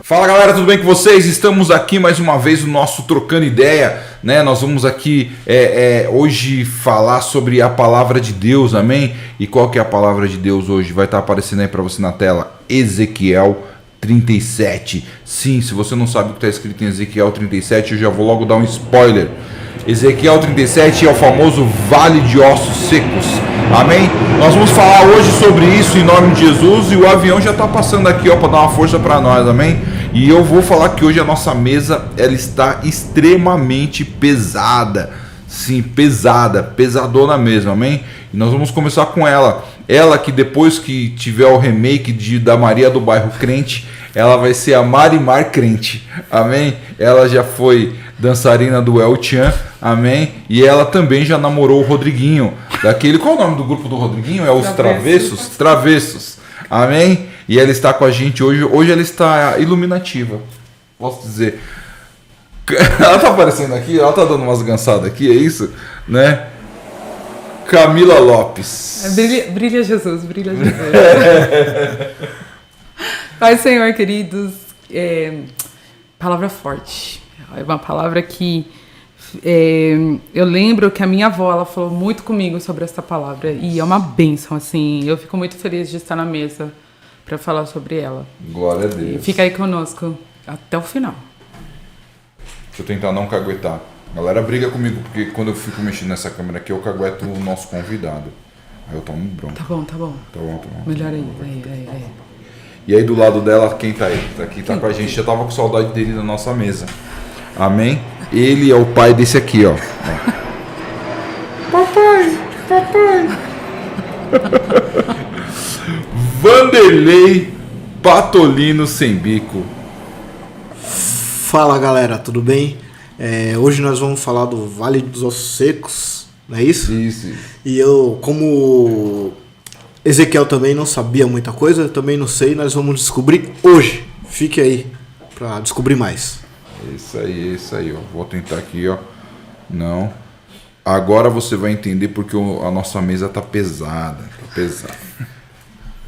Fala galera, tudo bem com vocês? Estamos aqui mais uma vez no nosso Trocando Ideia, né? Nós vamos aqui hoje falar sobre a palavra de Deus, amém? E qual que é a palavra de Deus hoje? Vai estar aparecendo aí para você na tela, Ezequiel 37. Sim, se você não sabe o que está escrito em Ezequiel 37, eu já vou logo dar um spoiler. Ezequiel 37 é o famoso Vale de Ossos Secos, amém? Nós vamos falar hoje sobre isso em nome de Jesus, e o avião já está passando aqui para dar uma força para nós, amém? E eu vou falar que hoje a nossa mesa ela está extremamente pesada, sim, pesada, pesadona mesmo, amém? E nós vamos começar com ela que depois que tiver o remake da Maria do Bairro Crente, ela vai ser a Marimar Crente, amém? Ela já foi dançarina do El Chan, amém? E ela também já namorou o Rodriguinho, daquele, qual é o nome do grupo do Rodriguinho? É os Travessos, amém? E ela está com a gente hoje ela está iluminativa, posso dizer. Ela tá aparecendo aqui, ela tá dando umas gansadas aqui, é isso? Né? Camila Lopes. Brilha Jesus, brilha Jesus. Pai, Senhor, queridos, palavra forte. É uma palavra que eu lembro que a minha avó, ela falou muito comigo sobre essa palavra. E é uma bênção, assim. Eu fico muito feliz de estar na mesa para falar sobre ela. Glória a Deus. E fica aí conosco até o final. Deixa eu tentar não caguetar. A galera briga comigo, porque quando eu fico mexendo nessa câmera aqui, eu cagueto o nosso convidado. Aí eu tomo bronca. Tá bom. Melhor aí. E aí do lado dela, quem tá aí? Tá aqui, tá com a gente. Já tava com saudade dele na nossa mesa. Amém? Ele é o pai desse aqui, ó. Papai. Vanderlei Patolino Sem Bico. Fala galera, tudo bem? Hoje nós vamos falar do Vale dos Ossos Secos, não é isso? Isso. E eu, como Ezequiel também não sabia muita coisa, eu também não sei, nós vamos descobrir hoje. Fique aí para descobrir mais. Isso aí, ó. Vou tentar aqui, ó. Não. Agora você vai entender porque a nossa mesa tá pesada.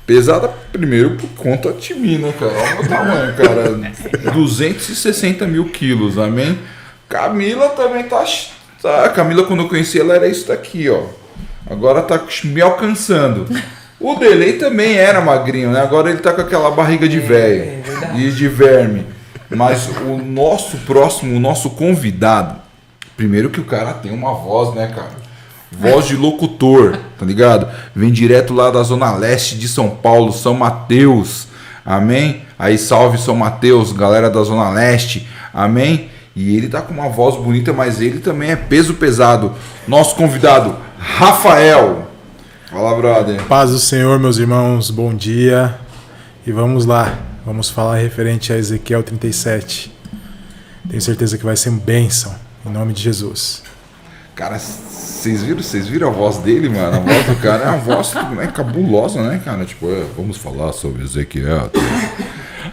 Pesada primeiro por conta de mim, né, cara? Olha o meu tamanho, cara. 260 mil quilos, amém? Camila também tá. Camila, quando eu conheci ela, era isso daqui, ó. Agora tá me alcançando. O Delay também era magrinho, né? Agora ele tá com aquela barriga de velho e de verme. Mas o nosso convidado, primeiro que o cara tem uma voz, né, cara? Voz de locutor, tá ligado? Vem direto lá da zona leste de São Paulo, São Mateus, amém? Aí salve São Mateus, galera da zona leste, amém? E ele tá com uma voz bonita, mas ele também é peso pesado. Nosso convidado, Rafael. Fala, brother. Paz do Senhor, meus irmãos, bom dia. E vamos lá, vamos falar referente a Ezequiel 37. Tenho certeza que vai ser uma bênção, em nome de Jesus. Cara, vocês viram a voz dele, mano? A voz do cara é uma voz cabulosa, né, cara? Tipo, vamos falar sobre Ezequiel.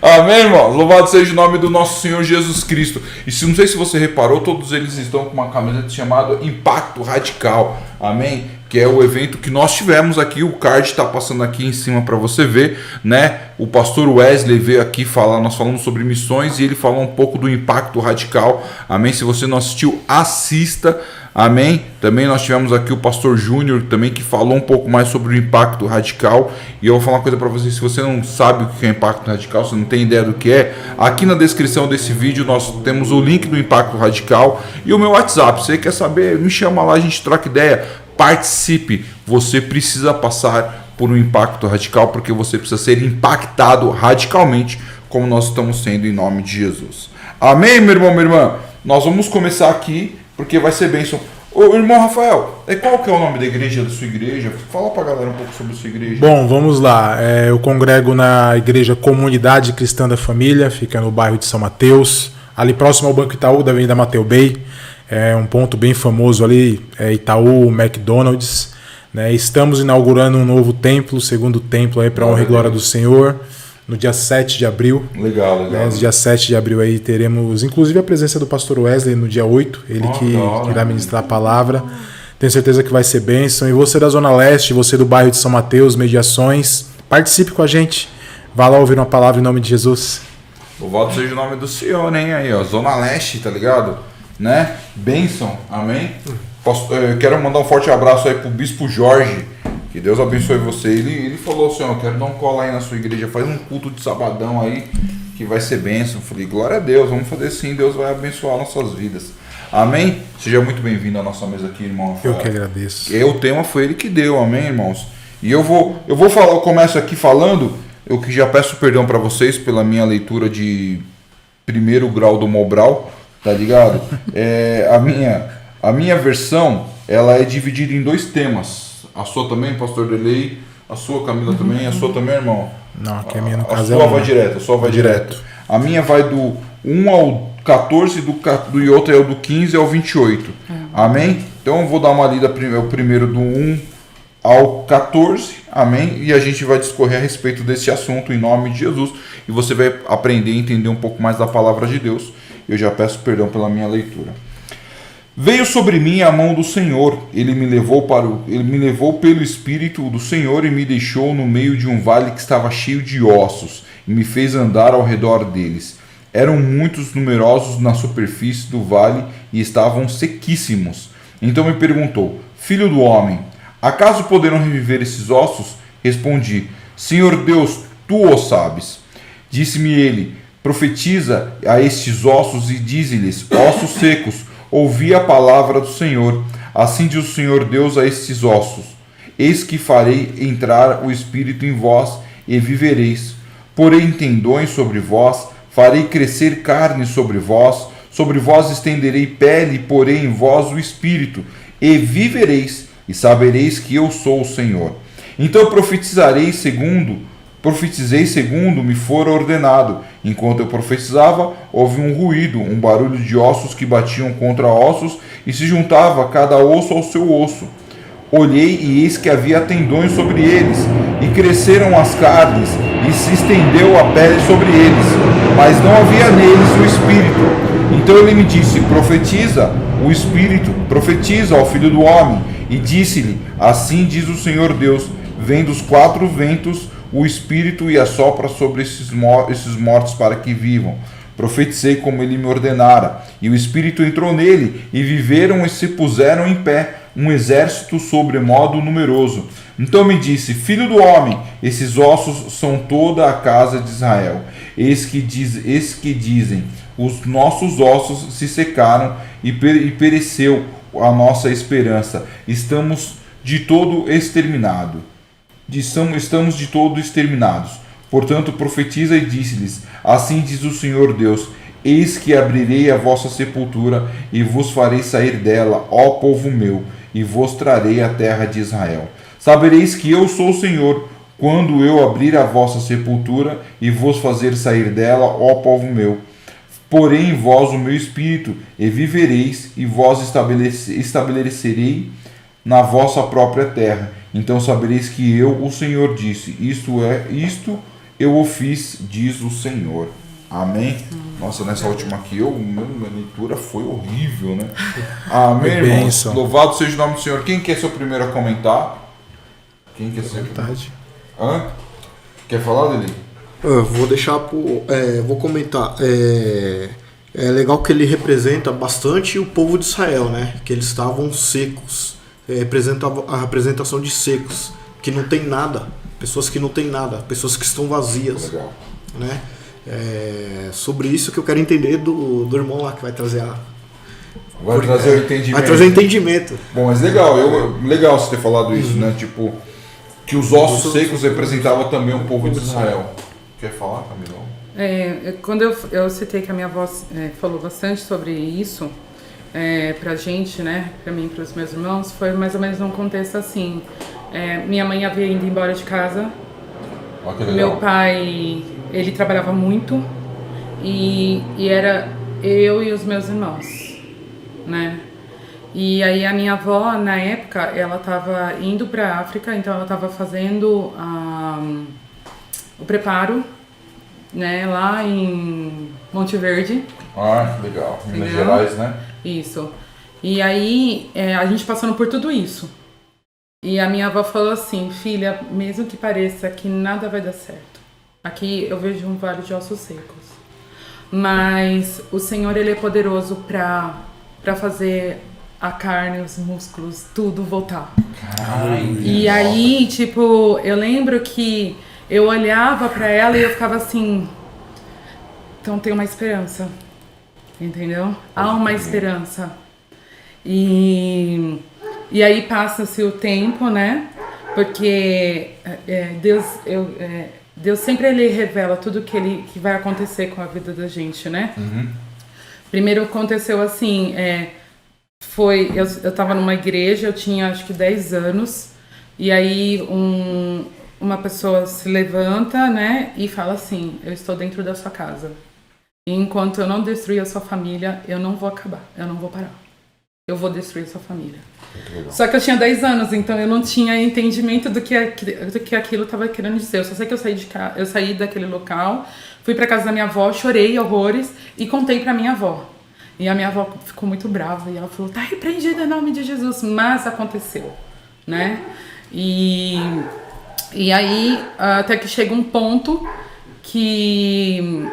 Amém, irmão? Louvado seja o nome do nosso Senhor Jesus Cristo. E não sei se você reparou, todos eles estão com uma camiseta chamada Impacto Radical. Amém? Que é o evento que nós tivemos aqui. O card está passando aqui em cima para você ver, né? O pastor Wesley veio aqui falar, nós falamos sobre missões e ele falou um pouco do Impacto Radical. Amém? Se você não assistiu, assista. Amém? Também nós tivemos aqui o pastor Júnior também, que falou um pouco mais sobre o Impacto Radical. E eu vou falar uma coisa para você: se você não sabe o que é Impacto Radical, você não tem ideia do que é, aqui na descrição desse vídeo nós temos o link do Impacto Radical e o meu WhatsApp. Se você quer saber, me chama lá, a gente troca ideia. Participe. Você precisa passar por um Impacto Radical, porque você precisa ser impactado radicalmente, como nós estamos sendo em nome de Jesus. Amém, meu irmão, minha irmã? Nós vamos começar aqui, porque vai ser bênção. Ô, irmão Rafael, qual que é o nome da igreja, da sua igreja? Fala pra galera um pouco sobre a sua igreja. Bom, vamos lá. Eu congrego na igreja Comunidade Cristã da Família, fica no bairro de São Mateus, ali próximo ao Banco Itaú, da Avenida Mateu Bay. É um ponto bem famoso ali, Itaú, McDonald's. Né? Estamos inaugurando um novo templo, segundo templo aí para honra e glória do Senhor, no dia 7 de abril. Legal. Né? No dia 7 de abril aí teremos, inclusive, a presença do pastor Wesley no dia 8, ele que irá ministrar a palavra. Tenho certeza que vai ser bênção. E você da Zona Leste, você do bairro de São Mateus, Mediações, participe com a gente. Vá lá ouvir uma palavra em nome de Jesus. Louvado seja o nome do Senhor, hein? Aí, ó, Zona Leste, tá ligado? Né? Bênção, amém? Eu quero mandar um forte abraço aí pro Bispo Jorge. Que Deus abençoe você. Ele falou assim, ó, eu quero dar um cola aí na sua igreja, faz um culto de sabadão aí, que vai ser bênção. Eu falei, glória a Deus, vamos fazer sim, Deus vai abençoar nossas vidas. Amém? Seja muito bem-vindo à nossa mesa aqui, irmão. Eu que agradeço. O tema foi ele que deu, amém, irmãos? E eu vou falar, eu começo aqui falando, eu que já peço perdão para vocês pela minha leitura de primeiro grau do Mobral, tá ligado? A minha versão, ela é dividida em 2 temas. A sua também, pastor Delei, a sua, Camila, também, a sua também, irmão? Não, aqui a minha no A caso sua é vai direto, a sua vai direto. A minha vai do 1 ao 14 e outra é o do 15 ao 28. Amém? Então eu vou dar uma lida primeiro do 1 ao 14, amém? E a gente vai discorrer a respeito desse assunto em nome de Jesus. E você vai aprender a entender um pouco mais da palavra de Deus. Eu já peço perdão pela minha leitura. Veio sobre mim a mão do Senhor, ele me levou pelo Espírito do Senhor e me deixou no meio de um vale que estava cheio de ossos, e me fez andar ao redor deles. Eram muitos numerosos na superfície do vale e estavam sequíssimos. Então me perguntou, filho do homem, acaso poderão reviver esses ossos? Respondi, Senhor Deus, tu o sabes. Disse-me ele, profetiza a estes ossos e dize-lhes, ossos secos, ouvi a palavra do Senhor. Assim diz o Senhor Deus a estes ossos, eis que farei entrar o Espírito em vós e vivereis. Porei tendões sobre vós, farei crescer carne sobre vós estenderei pele, porei em vós o Espírito, e vivereis, e sabereis que eu sou o Senhor. Então profetizei segundo me for ordenado. Enquanto eu profetizava, houve um ruído, um barulho de ossos que batiam contra ossos, e se juntava cada osso ao seu osso. Olhei e eis que havia tendões sobre eles, e cresceram as carnes, e se estendeu a pele sobre eles, mas não havia neles o Espírito. Então ele me disse, profetiza o Espírito, profetiza ao Filho do Homem, e disse-lhe, assim diz o Senhor Deus, vem dos 4 ventos o Espírito e assopra sobre esses mortos para que vivam. Profetizei como ele me ordenara, e o Espírito entrou nele, e viveram e se puseram em pé, um exército sobremodo numeroso. Então me disse, filho do homem, esses ossos são toda a casa de Israel. Eis que dizem, os nossos ossos se secaram e pereceu a nossa esperança. Estamos de todo exterminados. Portanto, profetiza e disse-lhes, assim diz o Senhor Deus, eis que abrirei a vossa sepultura e vos farei sair dela, ó povo meu, e vos trarei a terra de Israel. Sabereis que eu sou o Senhor, quando eu abrir a vossa sepultura e vos fazer sair dela, ó povo meu. Porém em vós o meu espírito, e vivereis, e vós estabelecerei na vossa própria terra. Então sabereis que eu, o Senhor, disse, isto eu o fiz, diz o Senhor. Amém? Nossa, nessa última aqui, minha leitura foi horrível, né? Amém, irmãos? Louvado seja o nome do Senhor. Quem quer ser o primeiro a comentar? Quem quer ser? Quer falar, Lili? Vou deixar vou comentar. É legal que ele representa bastante o povo de Israel, né? Que eles estavam secos. Representa a representação de secos, que não tem nada, pessoas que não têm nada, pessoas que estão vazias. Legal. Né? Sobre isso que eu quero entender do irmão lá que vai trazer o entendimento. Vai trazer entendimento. Bom, mas legal você ter falado isso, né? Tipo, que os ossos secos representavam também o povo de Israel. Quer falar, Camilão? Quando eu citei que a minha avó falou bastante sobre isso, pra gente, né, pra mim e pros meus irmãos, foi mais ou menos num contexto assim. Minha mãe havia ido embora de casa. Meu pai, ele trabalhava muito e era eu e os meus irmãos, né? E aí a minha avó, na época, ela estava indo pra África, então ela estava fazendo o preparo, né, lá em Monte Verde. Ah, legal. Minas Gerais, né? Isso. E aí, a gente passando por tudo isso. E a minha avó falou assim, filha, mesmo que pareça que nada vai dar certo, aqui eu vejo um vale de ossos secos. mas o Senhor, Ele é poderoso para fazer a carne, os músculos, tudo voltar. E aí, tipo, eu lembro que eu olhava para ela e eu ficava assim, então tem uma esperança, entendeu? Há uma esperança. E aí passa-se o tempo, né? Porque Deus sempre ele revela tudo que vai acontecer com a vida da gente, né? Primeiro aconteceu assim, eu tava numa igreja, eu tinha acho que 10 anos, e aí uma pessoa se levanta, né, e fala assim, eu estou dentro da sua casa. E enquanto eu não destruir a sua família, eu não vou acabar, eu não vou parar. Eu vou destruir a sua família. Só que eu tinha 10 anos, então eu não tinha entendimento do que aquilo estava querendo dizer. Eu só sei que eu saí daquele local, fui para casa da minha avó, chorei horrores e contei para minha avó. E a minha avó ficou muito brava e ela falou, tá repreendido em nome de Jesus. Mas aconteceu, né? E aí, até que chega um ponto que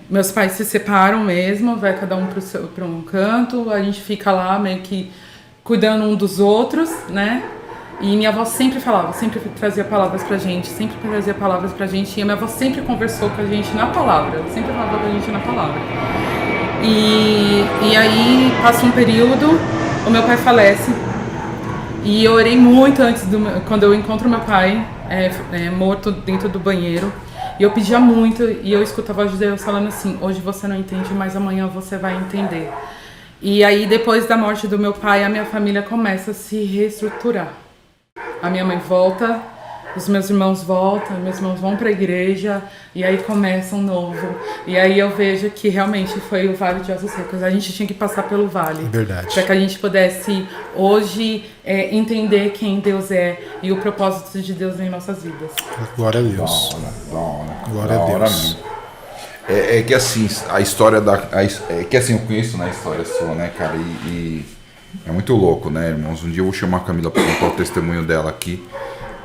meus pais se separam mesmo, vai cada um para um canto, a gente fica lá meio que cuidando um dos outros, né? E minha avó sempre falava, sempre trazia palavras pra gente, e a minha avó sempre conversou com a gente na palavra, ela sempre falava pra gente na palavra. E aí passa um período, o meu pai falece, e eu orei muito antes, quando eu encontro meu pai morto dentro do banheiro, e eu pedia muito, e eu escutava a voz de Deus falando assim, hoje você não entende, mas amanhã você vai entender. E aí depois da morte do meu pai, a minha família começa a se reestruturar. A minha mãe volta, os meus irmãos voltam, meus irmãos vão para a igreja, e aí começa um novo. E aí eu vejo que realmente foi o Vale de Ossos Secos. A gente tinha que passar pelo vale. Verdade. Para que a gente pudesse hoje entender quem Deus é e o propósito de Deus em nossas vidas. Glória a Deus. Da hora. Glória a Deus. Mesmo. É que assim, a história é que assim, eu conheço, né, a história sua, né, cara, e é muito louco, né, irmãos? Um dia eu vou chamar a Camila para contar o testemunho dela aqui.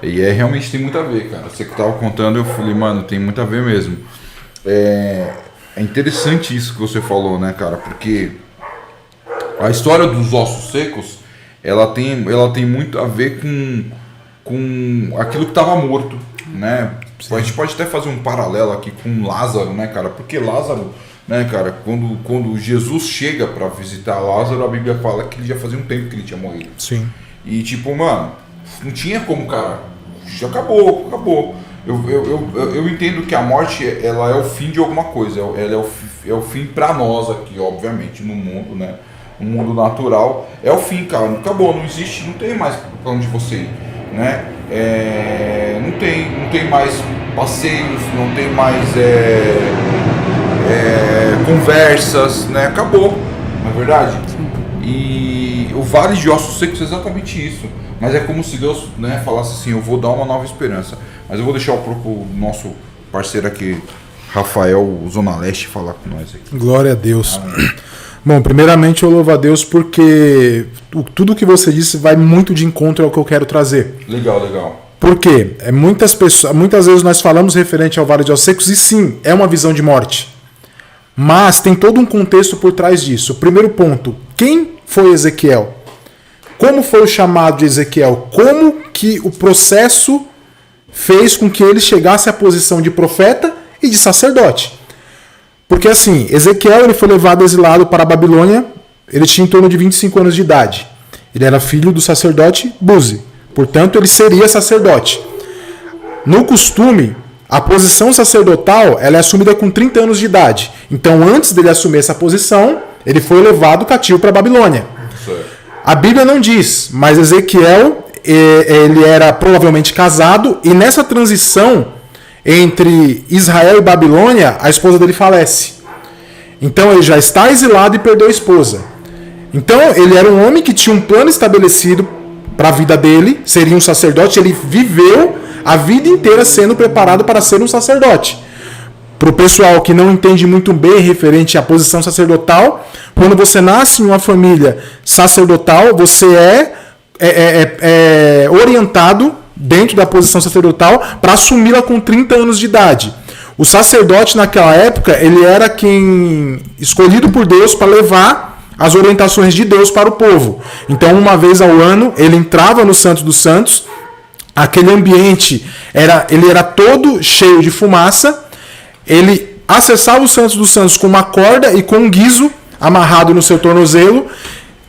E realmente tem muito a ver, cara. Você que tava contando, eu falei, mano, tem muito a ver mesmo. É interessante isso que você falou, né, cara? Porque a história dos ossos secos, ela tem muito a ver com aquilo que estava morto, né? Sim. A gente pode até fazer um paralelo aqui com Lázaro, né, cara? Porque Lázaro, né, cara, quando Jesus chega para visitar Lázaro, a Bíblia fala que ele já fazia um tempo que ele tinha morrido. Sim. E tipo, mano, não tinha como, cara. Já acabou. Eu entendo que a morte, ela é o fim de alguma coisa. Ela é o fim pra nós aqui, obviamente, no mundo, né? No mundo natural. É o fim, cara. Acabou, não existe, não tem mais pra onde você ir, né? Não tem mais passeios, não tem mais conversas, né? Acabou, não é verdade? E o Vale de Ossos Secos é exatamente isso. Mas é como se Deus, né, falasse assim, eu vou dar uma nova esperança. Mas eu vou deixar o nosso parceiro aqui, Rafael Zona Leste, falar com nós aqui. Glória a Deus. Bom, primeiramente eu louvo a Deus porque tudo que você disse vai muito de encontro ao que eu quero trazer. Legal. Por quê? Muitas vezes nós falamos referente ao Vale de Ossos Secos e sim, é uma visão de morte. Mas tem todo um contexto por trás disso. Primeiro ponto, quem foi Ezequiel? Como foi o chamado de Ezequiel? Como que o processo fez com que ele chegasse à posição de profeta e de sacerdote? Porque assim, Ezequiel ele foi levado exilado para a Babilônia, ele tinha em torno de 25 anos de idade. Ele era filho do sacerdote Buzi, portanto ele seria sacerdote. No costume, a posição sacerdotal ela é assumida com 30 anos de idade. Então antes dele assumir essa posição, ele foi levado cativo para a Babilônia. A Bíblia não diz, mas Ezequiel ele era provavelmente casado e nessa transição entre Israel e Babilônia, a esposa dele falece. Então ele já está exilado e perdeu a esposa. Então ele era um homem que tinha um plano estabelecido para a vida dele, seria um sacerdote, ele viveu a vida inteira sendo preparado para ser um sacerdote. Para o pessoal que não entende muito bem referente à posição sacerdotal, quando você nasce em uma família sacerdotal, você é orientado dentro da posição sacerdotal para assumi-la com 30 anos de idade. O sacerdote naquela época, ele era quem escolhido por Deus para levar as orientações de Deus para o povo. Então, uma vez ao ano, ele entrava no Santo dos Santos. Aquele ambiente ele era todo cheio de fumaça. Ele acessava o Santo dos Santos com uma corda e com um guizo amarrado no seu tornozelo.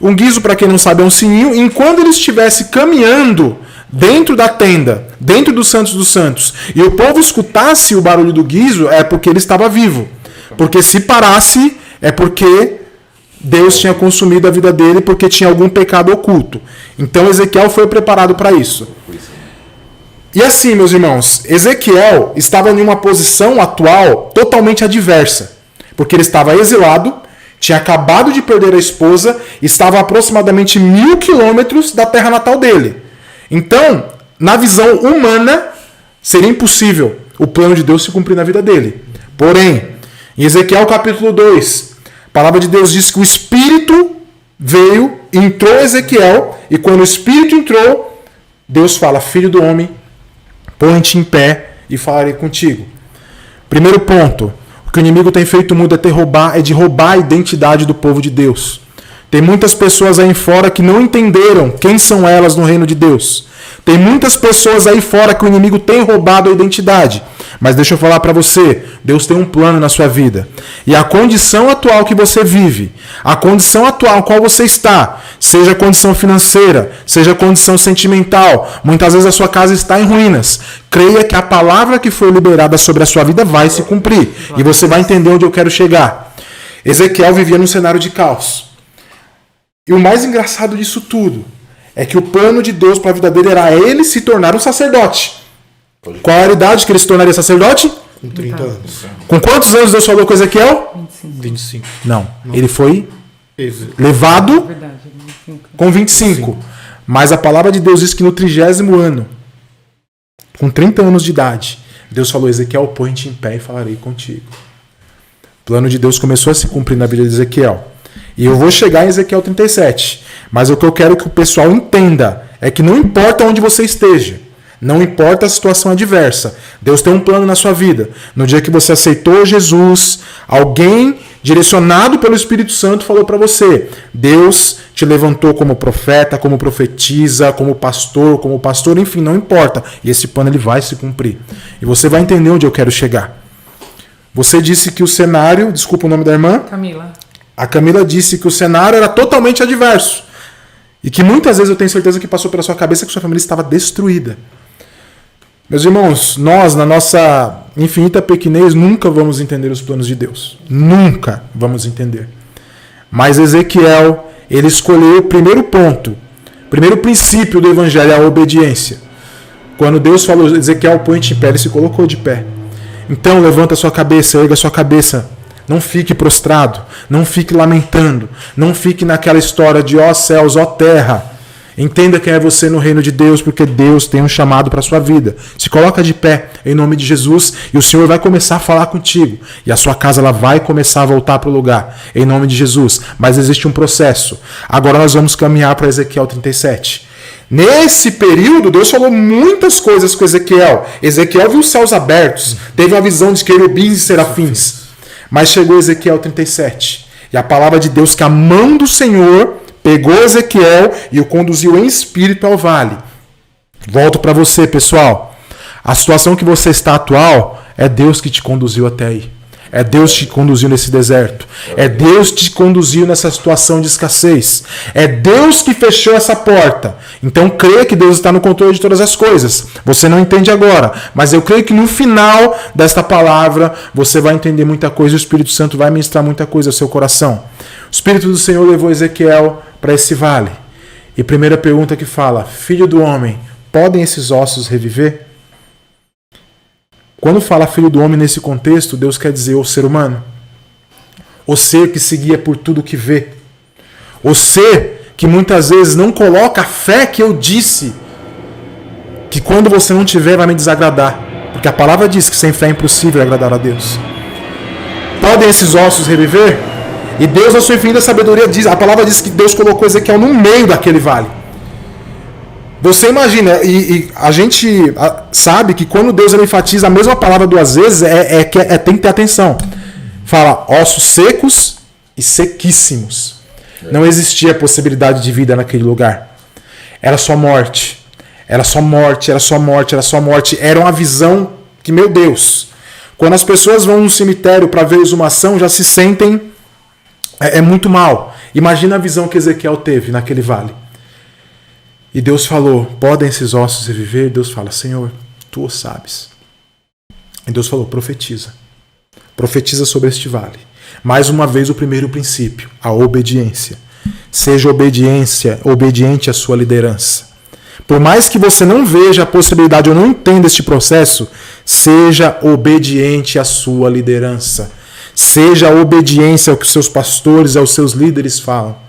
Um guizo, para quem não sabe, é um sininho. Enquanto ele estivesse caminhando dentro da tenda, dentro do Santos dos Santos, e o povo escutasse o barulho do guizo, é porque ele estava vivo. Porque se parasse, é porque Deus tinha consumido a vida dele, porque tinha algum pecado oculto. Então Ezequiel foi preparado para isso. E assim, meus irmãos, Ezequiel estava em uma posição atual totalmente adversa. Porque ele estava exilado, tinha acabado de perder a esposa, estava a aproximadamente 1.000 quilômetros da terra natal dele. Então, na visão humana, seria impossível o plano de Deus se cumprir na vida dele. Porém, em Ezequiel capítulo 2, a palavra de Deus diz que o Espírito veio, entrou em Ezequiel, e quando o Espírito entrou, Deus fala: filho do homem, põe-te em pé e falarei contigo. Primeiro ponto, o que o inimigo tem feito muito é de roubar a identidade do povo de Deus. Tem muitas pessoas aí fora que não entenderam quem são elas no reino de Deus. Tem muitas pessoas aí fora que o inimigo tem roubado a identidade. Mas deixa eu falar para você, Deus tem um plano na sua vida. E a condição atual que você vive, a condição atual em qual você está, seja a condição financeira, seja a condição sentimental, muitas vezes a sua casa está em ruínas. Creia que a palavra que foi liberada sobre a sua vida vai se cumprir. E você vai entender onde eu quero chegar. Ezequiel vivia num cenário de caos. E o mais engraçado disso tudo é que o plano de Deus para a vida dele era ele se tornar um sacerdote. Qual era a idade que ele se tornaria sacerdote? Com 30 anos. Com quantos anos Deus falou com Ezequiel? 25. Não. Ele foi levado com 25. Mas a palavra de Deus diz que no 30º ano, com 30 anos de idade, Deus falou: Ezequiel, põe-te em pé e falarei contigo. O plano de Deus começou a se cumprir na vida de Ezequiel. E eu vou chegar em Ezequiel 37. Mas o que eu quero que o pessoal entenda é que não importa onde você esteja, não importa a situação adversa, Deus tem um plano na sua vida. No dia que você aceitou Jesus, alguém direcionado pelo Espírito Santo falou para você: Deus te levantou como profeta, como profetisa, como pastor, enfim, não importa. E esse plano ele vai se cumprir. E você vai entender onde eu quero chegar. Você disse que o cenário, desculpa o nome da irmã? Camila. A Camila disse que o cenário era totalmente adverso. E que muitas vezes eu tenho certeza que passou pela sua cabeça que sua família estava destruída. Meus irmãos, nós, na nossa infinita pequenez, nunca vamos entender os planos de Deus. Nunca vamos entender. Mas Ezequiel, ele escolheu o primeiro ponto, o primeiro princípio do evangelho, a obediência. Quando Deus falou: Ezequiel, põe-te em pé, ele se colocou de pé. Então, levanta a sua cabeça, erga a sua cabeça. Não fique prostrado, não fique lamentando, não fique naquela história de ó céus, ó terra. Entenda quem é você no reino de Deus, porque Deus tem um chamado para a sua vida. Se coloca de pé em nome de Jesus e o Senhor vai começar a falar contigo. E a sua casa ela vai começar a voltar para o lugar, em nome de Jesus. Mas existe um processo. Agora nós vamos caminhar para Ezequiel 37. Nesse período, Deus falou muitas coisas com Ezequiel. Ezequiel viu os céus abertos, teve uma visão de querubins e serafins. Mas chegou Ezequiel 37. E a palavra de Deus que a mão do Senhor pegou Ezequiel e o conduziu em espírito ao vale. Volto para você, pessoal. A situação que você está atual é Deus que te conduziu até aí. É Deus que te conduziu nesse deserto. É Deus que te conduziu nessa situação de escassez. É Deus que fechou essa porta. Então creia que Deus está no controle de todas as coisas. Você não entende agora, mas eu creio que no final desta palavra você vai entender muita coisa e o Espírito Santo vai ministrar muita coisa ao seu coração. O Espírito do Senhor levou Ezequiel para esse vale. E primeira pergunta que fala: filho do homem, podem esses ossos reviver? Quando fala filho do homem nesse contexto, Deus quer dizer o ser humano. O ser que se guia por tudo que vê. O ser que muitas vezes não coloca a fé que eu disse, que quando você não tiver vai me desagradar. Porque a palavra diz que sem fé é impossível agradar a Deus. Podem esses ossos reviver? E Deus, na sua infinita sabedoria, diz, a palavra diz que Deus colocou Ezequiel no meio daquele vale. Você imagina, e a gente sabe que quando Deus ele enfatiza a mesma palavra duas vezes, tem que ter atenção. Fala ossos secos e sequíssimos. Não existia possibilidade de vida naquele lugar. Era só morte. Era só morte, era só morte, era só morte. Era uma visão que, meu Deus, quando as pessoas vão no cemitério para ver a exumação, já se sentem muito mal. Imagina a visão que Ezequiel teve naquele vale. E Deus falou, podem esses ossos reviver? Deus fala, Senhor, tu o sabes. E Deus falou, profetiza. Profetiza sobre este vale. Mais uma vez o primeiro princípio, a obediência. Seja obediente à sua liderança. Por mais que você não veja a possibilidade ou não entenda este processo, seja obediente à sua liderança. Seja obediência ao que os seus pastores, aos seus líderes falam.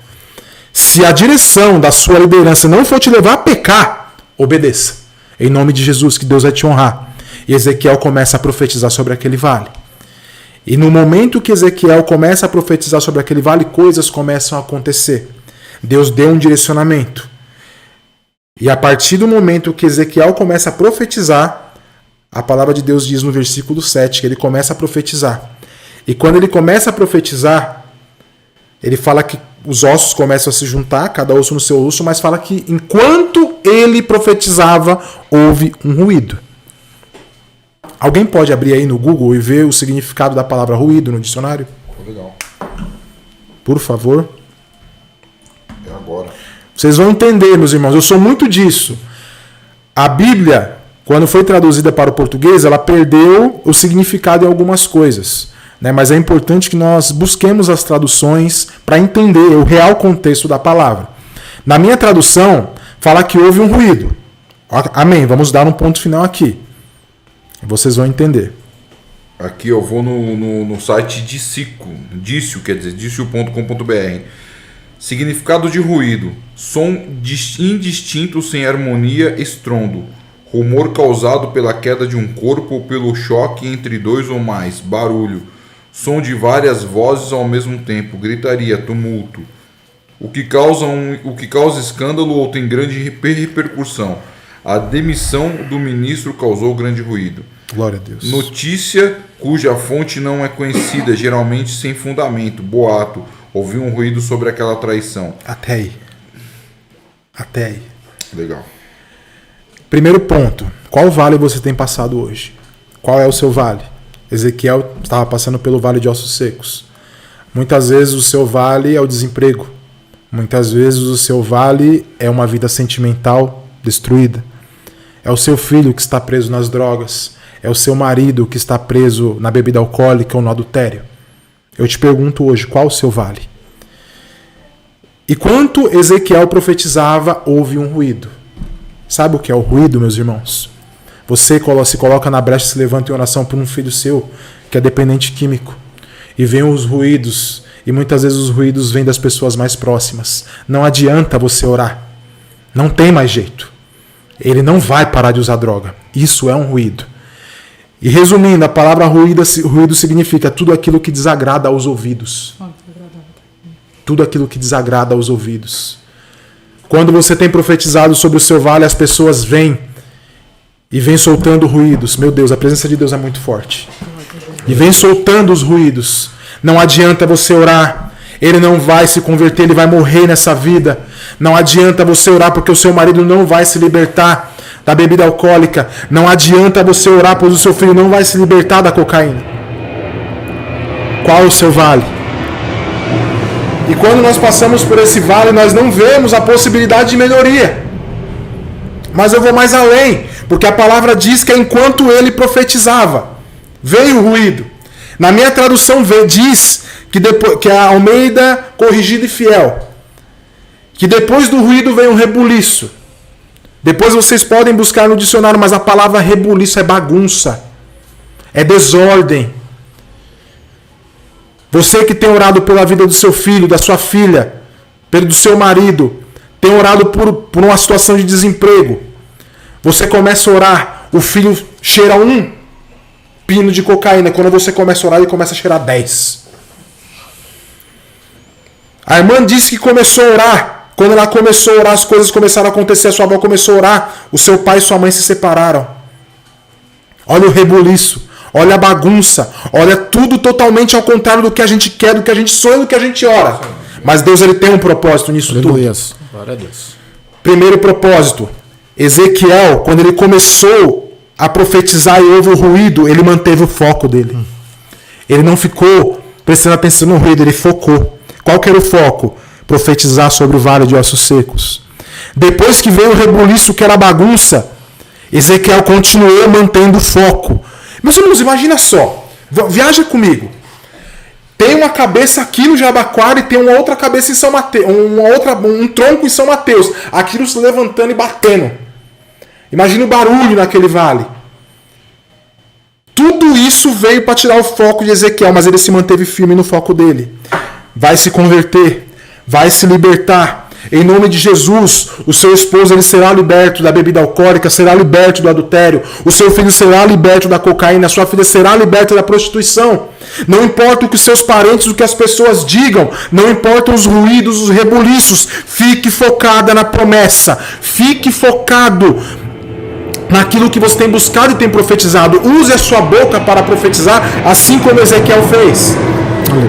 Se a direção da sua liderança não for te levar a pecar, obedeça. Em nome de Jesus, que Deus vai te honrar. E Ezequiel começa a profetizar sobre aquele vale. E no momento que Ezequiel começa a profetizar sobre aquele vale, coisas começam a acontecer. Deus deu um direcionamento. E a partir do momento que Ezequiel começa a profetizar, a palavra de Deus diz no versículo 7 que ele começa a profetizar. E quando ele começa a profetizar, ele fala que os ossos começam a se juntar, cada osso no seu osso, mas fala que enquanto ele profetizava, houve um ruído. Alguém pode abrir aí no Google e ver o significado da palavra ruído no dicionário? Legal. Por favor. É agora. Vocês vão entender, meus irmãos, eu sou muito disso. A Bíblia, quando foi traduzida para o português, ela perdeu o significado em algumas coisas. Mas é importante que nós busquemos as traduções para entender o real contexto da palavra. Na minha tradução, fala que houve um ruído. Amém. Vamos dar um ponto final aqui. Vocês vão entender. Aqui eu vou no site Dício, quer dizer, dício.com.br. Significado de ruído. Som indistinto sem harmonia, estrondo. Rumor causado pela queda de um corpo ou pelo choque entre dois ou mais. Barulho. Som de várias vozes ao mesmo tempo, gritaria, tumulto. O que causa escândalo ou tem grande repercussão. A demissão do ministro causou grande ruído. Glória a Deus. Notícia cuja fonte não é conhecida, geralmente sem fundamento, boato. Ouvi um ruído sobre aquela traição. Até aí. Legal. Primeiro ponto. Qual vale você tem passado hoje? Qual é o seu vale? Ezequiel estava passando pelo vale de ossos secos. Muitas vezes o seu vale é o desemprego. Muitas vezes o seu vale é uma vida sentimental destruída. É o seu filho que está preso nas drogas. É o seu marido que está preso na bebida alcoólica ou no adultério. Eu te pergunto hoje, qual o seu vale? E quando Ezequiel profetizava, houve um ruído. Sabe o que é o ruído, meus irmãos? Você se coloca na brecha, se levanta em oração por um filho seu que é dependente químico. E vem os ruídos. E muitas vezes os ruídos vêm das pessoas mais próximas. Não adianta você orar. Não tem mais jeito. Ele não vai parar de usar droga. Isso é um ruído. E resumindo, a palavra ruído significa tudo aquilo que desagrada aos ouvidos. Tudo aquilo que desagrada aos ouvidos. Quando você tem profetizado sobre o seu vale, as pessoas vêm e vêm soltando ruídos. Meu Deus, a presença de Deus é muito forte. E vem soltando os ruídos. Não adianta você orar. Ele não vai se converter, ele vai morrer nessa vida. Não adianta você orar porque o seu marido não vai se libertar da bebida alcoólica. Não adianta você orar pois o seu filho não vai se libertar da cocaína. Qual o seu vale? E quando nós passamos por esse vale, nós não vemos a possibilidade de melhoria. Mas eu vou mais além, porque a palavra diz que enquanto ele profetizava, veio o ruído. Na minha tradução diz que a Almeida corrigida e fiel, que depois do ruído vem um rebuliço. Depois vocês podem buscar no dicionário, mas a palavra rebuliço é bagunça, é desordem. Você que tem orado pela vida do seu filho, da sua filha, do seu marido, tem orado por uma situação de desemprego. Você começa a orar, o filho cheira um pino de cocaína. Quando você começa a orar, ele começa a cheirar 10. A irmã disse que começou a orar Quando ela começou a orar, as coisas começaram a acontecer, a sua avó começou a orar, o seu pai e sua mãe se separaram. Olha o rebuliço, olha a bagunça, olha tudo totalmente ao contrário do que a gente quer, do que a gente sonha, do que a gente ora. Mas Deus, ele tem um propósito nisso tudo. Glória a Deus. Primeiro propósito, Ezequiel, quando ele começou a profetizar e houve o ruído, ele manteve o foco dele. Ele não ficou prestando atenção no ruído, ele focou. Qual que era o foco? Profetizar sobre o vale de ossos secos. Depois que veio o rebuliço, que era bagunça, Ezequiel continuou mantendo o foco. Meus irmãos, imagina só. Viaja comigo. Tem uma cabeça aqui no Jabaquara e tem uma outra cabeça em São Mateus. Um tronco em São Mateus. Aquilo se levantando e batendo. Imagina o barulho naquele vale. Tudo isso veio para tirar o foco de Ezequiel, mas ele se manteve firme no foco dele. Vai se converter, vai se libertar. Em nome de Jesus, o seu esposo ele será liberto da bebida alcoólica, será liberto do adultério, o seu filho será liberto da cocaína, a sua filha será liberta da prostituição. Não importa o que seus parentes, o que as pessoas digam, não importam os ruídos, os rebuliços, fique focada na promessa, fique focado naquilo que você tem buscado e tem profetizado. Use a sua boca para profetizar, assim como Ezequiel fez.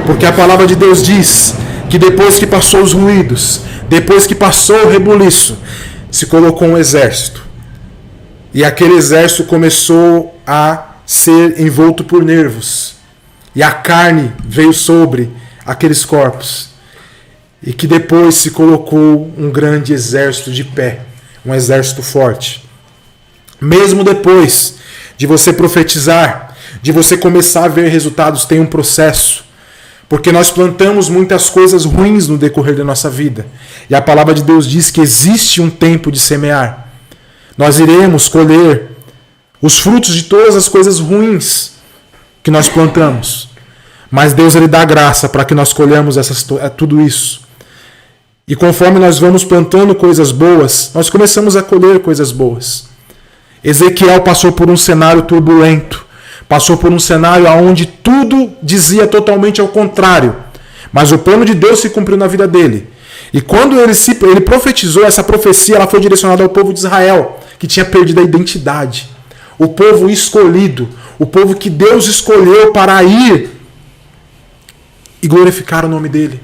Porque a palavra de Deus diz que depois que passou os ruídos, depois que passou o rebuliço, se colocou um exército. E aquele exército começou a ser envolto por nervos. E a carne veio sobre aqueles corpos. E que depois se colocou um grande exército de pé. Um exército forte. Mesmo depois de você profetizar, de você começar a ver resultados, tem um processo. Porque nós plantamos muitas coisas ruins no decorrer da nossa vida. E a palavra de Deus diz que existe um tempo de semear. Nós iremos colher os frutos de todas as coisas ruins que nós plantamos. Mas Deus ele dá graça para que nós colhamos tudo isso. E conforme nós vamos plantando coisas boas, nós começamos a colher coisas boas. Ezequiel passou por um cenário turbulento. Passou por um cenário onde tudo dizia totalmente ao contrário. Mas o plano de Deus se cumpriu na vida dele. E quando ele profetizou, essa profecia ela foi direcionada ao povo de Israel, que tinha perdido a identidade. O povo escolhido. O povo que Deus escolheu para ir e glorificar o nome dele.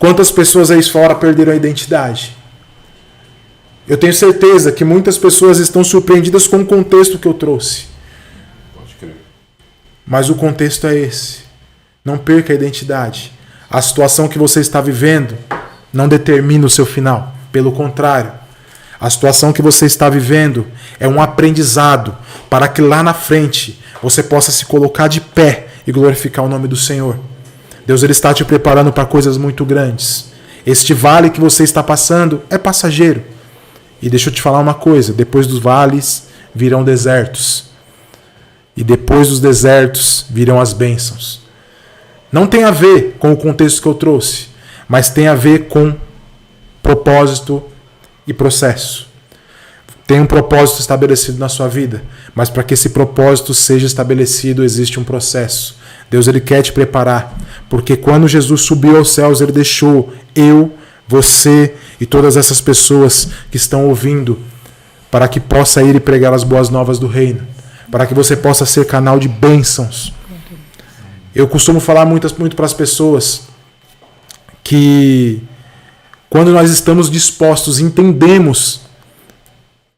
Quantas pessoas aí fora perderam a identidade? Eu tenho certeza que muitas pessoas estão surpreendidas com o contexto que eu trouxe. Mas o contexto é esse. Não perca a identidade. A situação que você está vivendo não determina o seu final. Pelo contrário, a situação que você está vivendo é um aprendizado para que lá na frente você possa se colocar de pé e glorificar o nome do Senhor. Deus ele está te preparando para coisas muito grandes. Este vale que você está passando é passageiro. E deixa eu te falar uma coisa, depois dos vales virão desertos. E depois dos desertos virão as bênçãos. Não tem a ver com o contexto que eu trouxe, mas tem a ver com propósito e processo. Tem um propósito estabelecido na sua vida, mas para que esse propósito seja estabelecido, existe um processo. Deus ele quer te preparar, porque quando Jesus subiu aos céus, ele deixou você e todas essas pessoas que estão ouvindo, para que possa ir e pregar as boas novas do reino. Para que você possa ser canal de bênçãos. Eu costumo falar muito para as pessoas que quando nós estamos dispostos, entendemos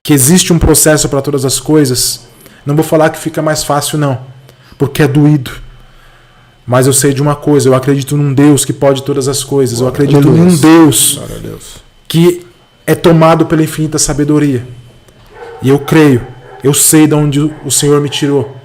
que existe um processo para todas as coisas, não vou falar que fica mais fácil não, porque é doído. Mas eu sei de uma coisa, eu acredito num Deus que pode todas as coisas. Eu acredito num Deus que é tomado pela infinita sabedoria. E eu creio. Eu sei de onde o Senhor me tirou.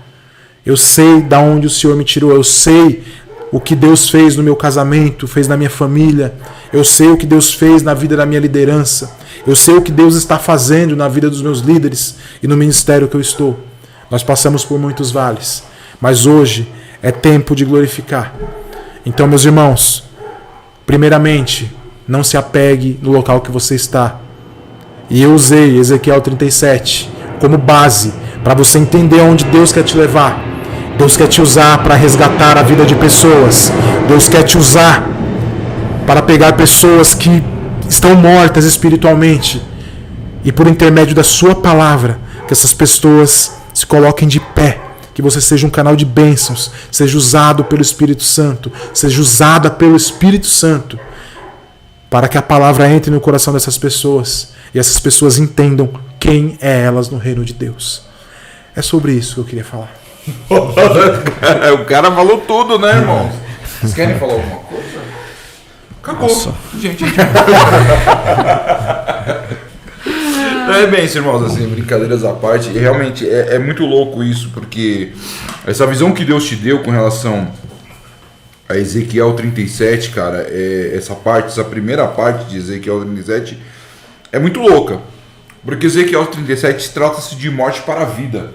Eu sei de onde o Senhor me tirou. Eu sei o que Deus fez no meu casamento, fez na minha família. Eu sei o que Deus fez na vida da minha liderança. Eu sei o que Deus está fazendo na vida dos meus líderes e no ministério que eu estou. Nós passamos por muitos vales, mas hoje é tempo de glorificar. Então, meus irmãos, primeiramente, não se apegue no local que você está. E eu usei Ezequiel 37 como base para você entender onde Deus quer te levar. Deus quer te usar para resgatar a vida de pessoas. Deus quer te usar para pegar pessoas que estão mortas espiritualmente. E por intermédio da sua palavra, que essas pessoas se coloquem de pé, que você seja um canal de bênçãos, seja usado pelo Espírito Santo, seja usada pelo Espírito Santo, para que a palavra entre no coração dessas pessoas e essas pessoas entendam quem é elas no reino de Deus. É sobre isso que eu queria falar. O cara falou tudo, né, irmão? Vocês querem falar alguma coisa? Acabou. Nossa. Gente. É bem, irmãos, assim, brincadeiras à parte, e realmente é muito louco isso, porque essa visão que Deus te deu com relação a Ezequiel 37, cara, essa primeira parte de Ezequiel 37 é muito louca, porque Ezequiel 37 trata-se de morte para a vida,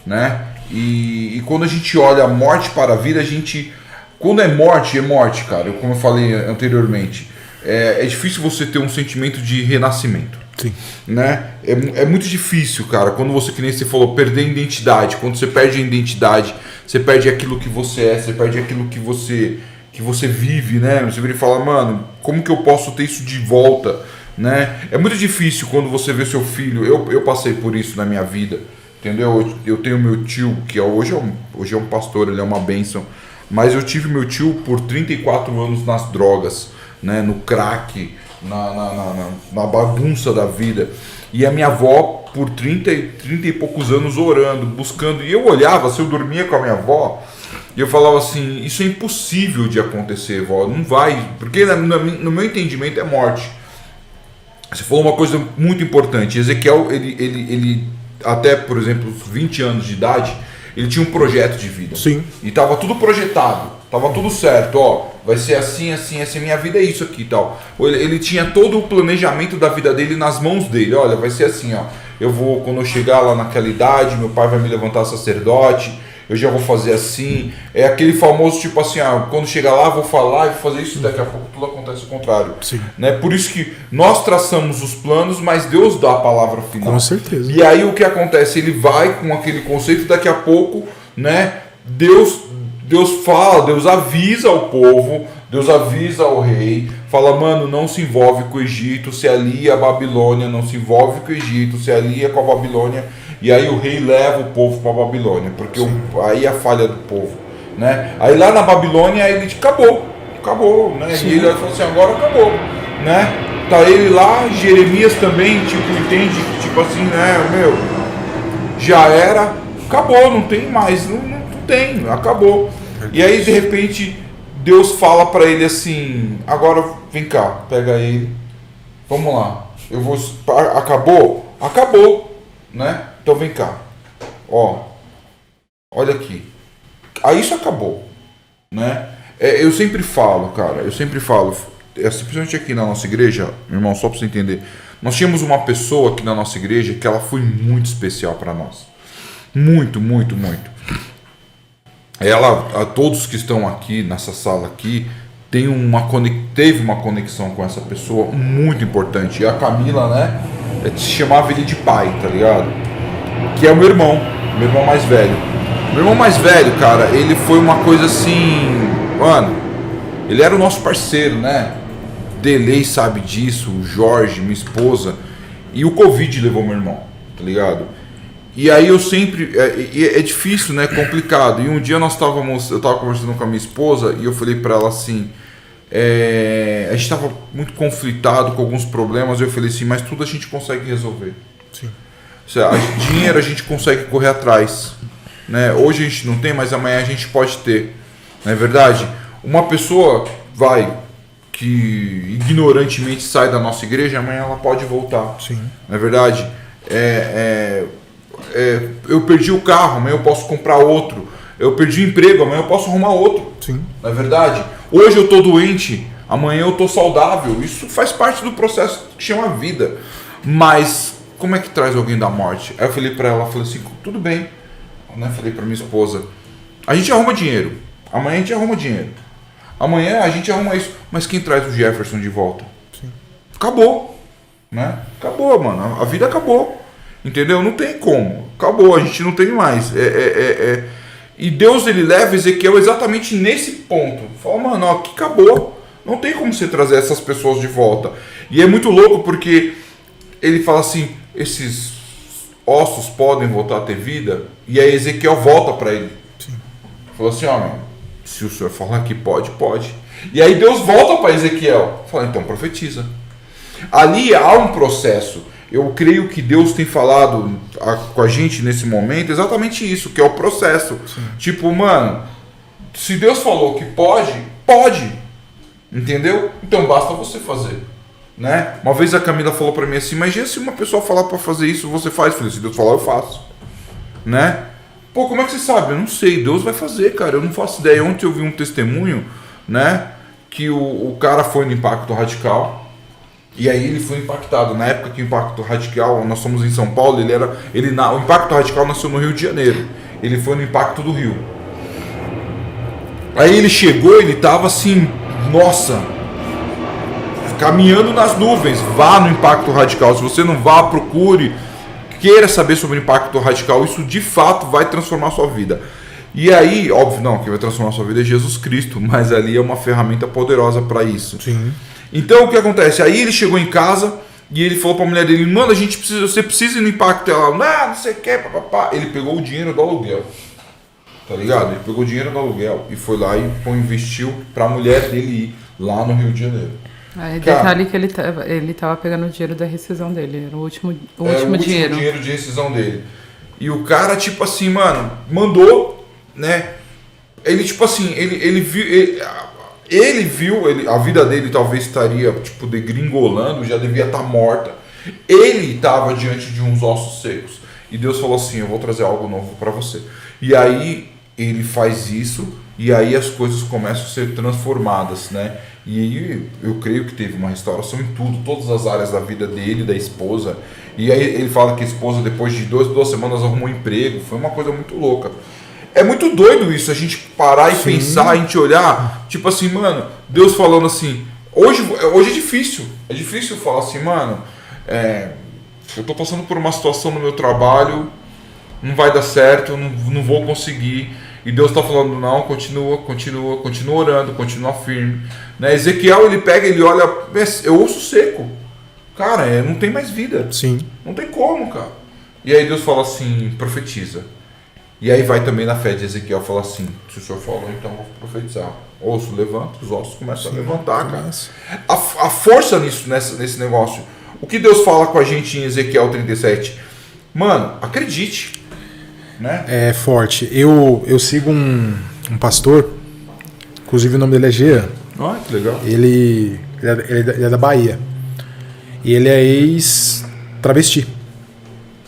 né? E quando a gente olha a morte para a vida, quando é morte, cara, como eu falei anteriormente, é difícil você ter um sentimento de renascimento. Sim. Né? É muito difícil, cara, quando você, que nem você falou, perder a identidade. Quando você perde a identidade, você perde aquilo que você é, você perde aquilo que você vive, né? Você vira e fala, mano, como que eu posso ter isso de volta, né? É muito difícil quando você vê seu filho. Eu passei por isso na minha vida, entendeu? Eu tenho meu tio, que hoje é um pastor, ele é uma bênção, mas eu tive meu tio por 34 anos nas drogas, né? No crack, na bagunça da vida, e a minha avó por 30 e poucos anos orando, buscando, e eu olhava, se eu dormia com a minha avó, e eu falava assim, isso é impossível de acontecer, vó, não vai, porque no meu entendimento é morte. Você falou uma coisa muito importante, Ezequiel, ele até, por exemplo, 20 anos de idade, ele tinha um projeto de vida. Sim. E estava tudo projetado, estava tudo certo, ó, vai ser assim, assim, assim, minha vida é isso aqui e tal. Ele tinha todo o planejamento da vida dele nas mãos dele, olha, vai ser assim, ó, eu vou, quando eu chegar lá naquela idade, meu pai vai me levantar sacerdote, eu já vou fazer assim, é aquele famoso tipo assim, quando chegar lá vou falar e vou fazer isso, e daqui a pouco tudo acontece o contrário. Sim. Né? Por isso que nós traçamos os planos, mas Deus dá a palavra final. Com certeza. E aí o que acontece? Ele vai com aquele conceito, daqui a pouco, né, Deus fala, Deus avisa ao povo, Deus avisa ao rei, fala, mano, não se envolve com o Egito, se alia a Babilônia, não se envolve com o Egito, se alia com a Babilônia, e aí o rei leva o povo para a Babilônia, porque aí é a falha do povo, né? Aí lá na Babilônia ele acabou, né? Sim. E ele falou assim, agora acabou, né? Tá ele lá, Jeremias também, entende, assim, né, já era, acabou, não tem mais, não tem, acabou. E aí de repente Deus fala para ele assim, agora vem cá, pega ele, vamos lá, acabou, né? Então vem cá, olha aqui, aí isso acabou, né? Eu sempre falo, cara, simplesmente aqui na nossa igreja, meu irmão, só para você entender, nós tínhamos uma pessoa aqui na nossa igreja que ela foi muito especial para nós, muito, muito, muito. Todos que estão aqui nessa sala aqui teve uma conexão com essa pessoa muito importante. E a Camila, né, chamava ele de pai, tá ligado? Que é o meu irmão mais velho. Meu irmão mais velho, cara, ele foi uma coisa assim, mano, ele era o nosso parceiro, né? Delei sabe disso, o Jorge, minha esposa, e o Covid levou meu irmão, tá ligado? E aí eu sempre, é difícil, né, complicado, e um dia eu tava conversando com a minha esposa, e eu falei pra ela assim, a gente tava muito conflitado com alguns problemas, eu falei assim, mas tudo a gente consegue resolver. Sim. Dinheiro a gente consegue correr atrás, né? Hoje a gente não tem, mas amanhã a gente pode ter, não é verdade? Uma pessoa que ignorantemente sai da nossa igreja, amanhã ela pode voltar. Sim. Não é verdade? Eu perdi o carro, amanhã eu posso comprar outro. Eu perdi o emprego, amanhã eu posso arrumar outro. Sim. Não é verdade? Hoje eu estou doente, amanhã eu estou saudável. Isso faz parte do processo que chama vida. Mas como é que traz alguém da morte? Aí eu falei para ela, falei assim, tudo bem. Eu falei para minha esposa, a gente arruma dinheiro. Amanhã a gente arruma dinheiro. Amanhã a gente arruma isso. Mas quem traz o Jefferson de volta? Sim. Acabou. Né? Acabou, mano. A vida acabou. Entendeu? Não tem como. Acabou, a gente não tem mais. E Deus, ele leva Ezequiel exatamente nesse ponto. Fala, mano, aqui acabou. Não tem como você trazer essas pessoas de volta. E é muito louco porque ele fala assim, esses ossos podem voltar a ter vida? E aí Ezequiel volta para ele. Sim. Falou assim, ó, se o senhor falar que pode, pode. E aí Deus volta para Ezequiel. Fala, então profetiza. Ali há um processo. Eu creio que Deus tem falado com a gente nesse momento exatamente isso, que é o processo. Sim. Tipo, mano, se Deus falou que pode, pode. Entendeu? Então basta você fazer. Né? Uma vez a Camila falou pra mim assim, mas se uma pessoa falar pra fazer isso, você faz? Eu falei, se Deus falar, eu faço. Né? Pô, como é que você sabe? Eu não sei, Deus vai fazer, cara, eu não faço ideia. Ontem eu vi um testemunho, né, que o cara foi no Impacto Radical, e aí ele foi impactado. Na época que o Impacto Radical, nós somos em São Paulo, o Impacto Radical nasceu no Rio de Janeiro, ele foi no Impacto do Rio. Aí ele chegou, ele tava assim, nossa, caminhando nas nuvens. Vá no Impacto Radical. Se você não vá, procure, queira saber sobre o Impacto Radical. Isso de fato vai transformar a sua vida. E aí, óbvio, não, quem vai transformar a sua vida é Jesus Cristo, mas ali é uma ferramenta poderosa para isso. Sim. Então o que acontece? Aí ele chegou em casa e ele falou para a mulher dele, mano, você precisa ir no Impacto. Ela, não sei o que, papapá. Ele pegou o dinheiro do aluguel. Tá ligado? Ele pegou o dinheiro do aluguel e foi lá e investiu para a mulher dele ir lá no Rio de Janeiro. Detalhe que ele tava pegando o dinheiro da rescisão dele, era o último dinheiro. O dinheiro de rescisão dele. E o cara, tipo assim, mano, mandou, né? Ele, tipo assim, ele viu, a vida dele talvez estaria, tipo, degringolando, já devia estar morta. Ele estava diante de uns ossos secos. E Deus falou assim, eu vou trazer algo novo para você. E aí ele faz isso, e aí as coisas começam a ser transformadas, né? E aí eu creio que teve uma restauração em tudo, todas as áreas da vida dele, da esposa. E aí ele fala que a esposa, depois de duas semanas, arrumou um emprego. Foi uma coisa muito louca. É muito doido isso, a gente parar e pensar, a gente olhar, tipo assim, mano, Deus falando assim, hoje é difícil. É difícil falar assim, mano, eu tô passando por uma situação no meu trabalho, não vai dar certo, não vou conseguir. E Deus está falando, não, continua orando, continua firme. Né? Ezequiel, ele pega, ele olha, eu ouço seco. Cara, não tem mais vida. Sim. Não tem como, cara. E aí Deus fala assim, profetiza. E aí vai também na fé de Ezequiel, fala assim, se o senhor falou, então eu vou profetizar. Osso, levanta, os ossos começam a levantar, cara. A força nesse negócio. O que Deus fala com a gente em Ezequiel 37? Mano, acredite. Né? É forte. Eu sigo um pastor, inclusive o nome dele é Jean. Ah, que legal. Ele é da Bahia. E ele é ex-travesti.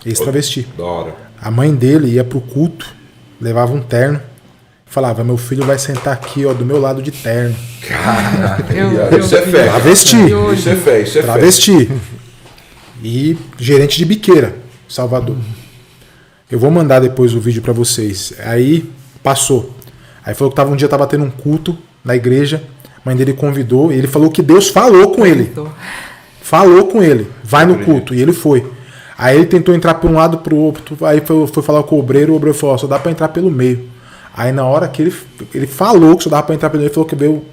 Ex-travesti. Da hora. A mãe dele ia pro culto, levava um terno, falava, meu filho vai sentar aqui, ó, do meu lado de terno. Caraca, isso é fé. Travesti. Isso é fé, isso é fé. Travesti. E gerente de biqueira, Salvador. Eu vou mandar depois o vídeo pra vocês. Aí passou. Aí falou que um dia tava tendo um culto na igreja, a mãe dele convidou, e ele falou que Deus falou com ele. Falou com ele, vai no culto, e ele foi. Aí ele tentou entrar por um lado pro outro, aí foi falar com o obreiro falou, só dá pra entrar pelo meio. Aí na hora que ele falou que só dava pra entrar pelo meio, ele falou que veio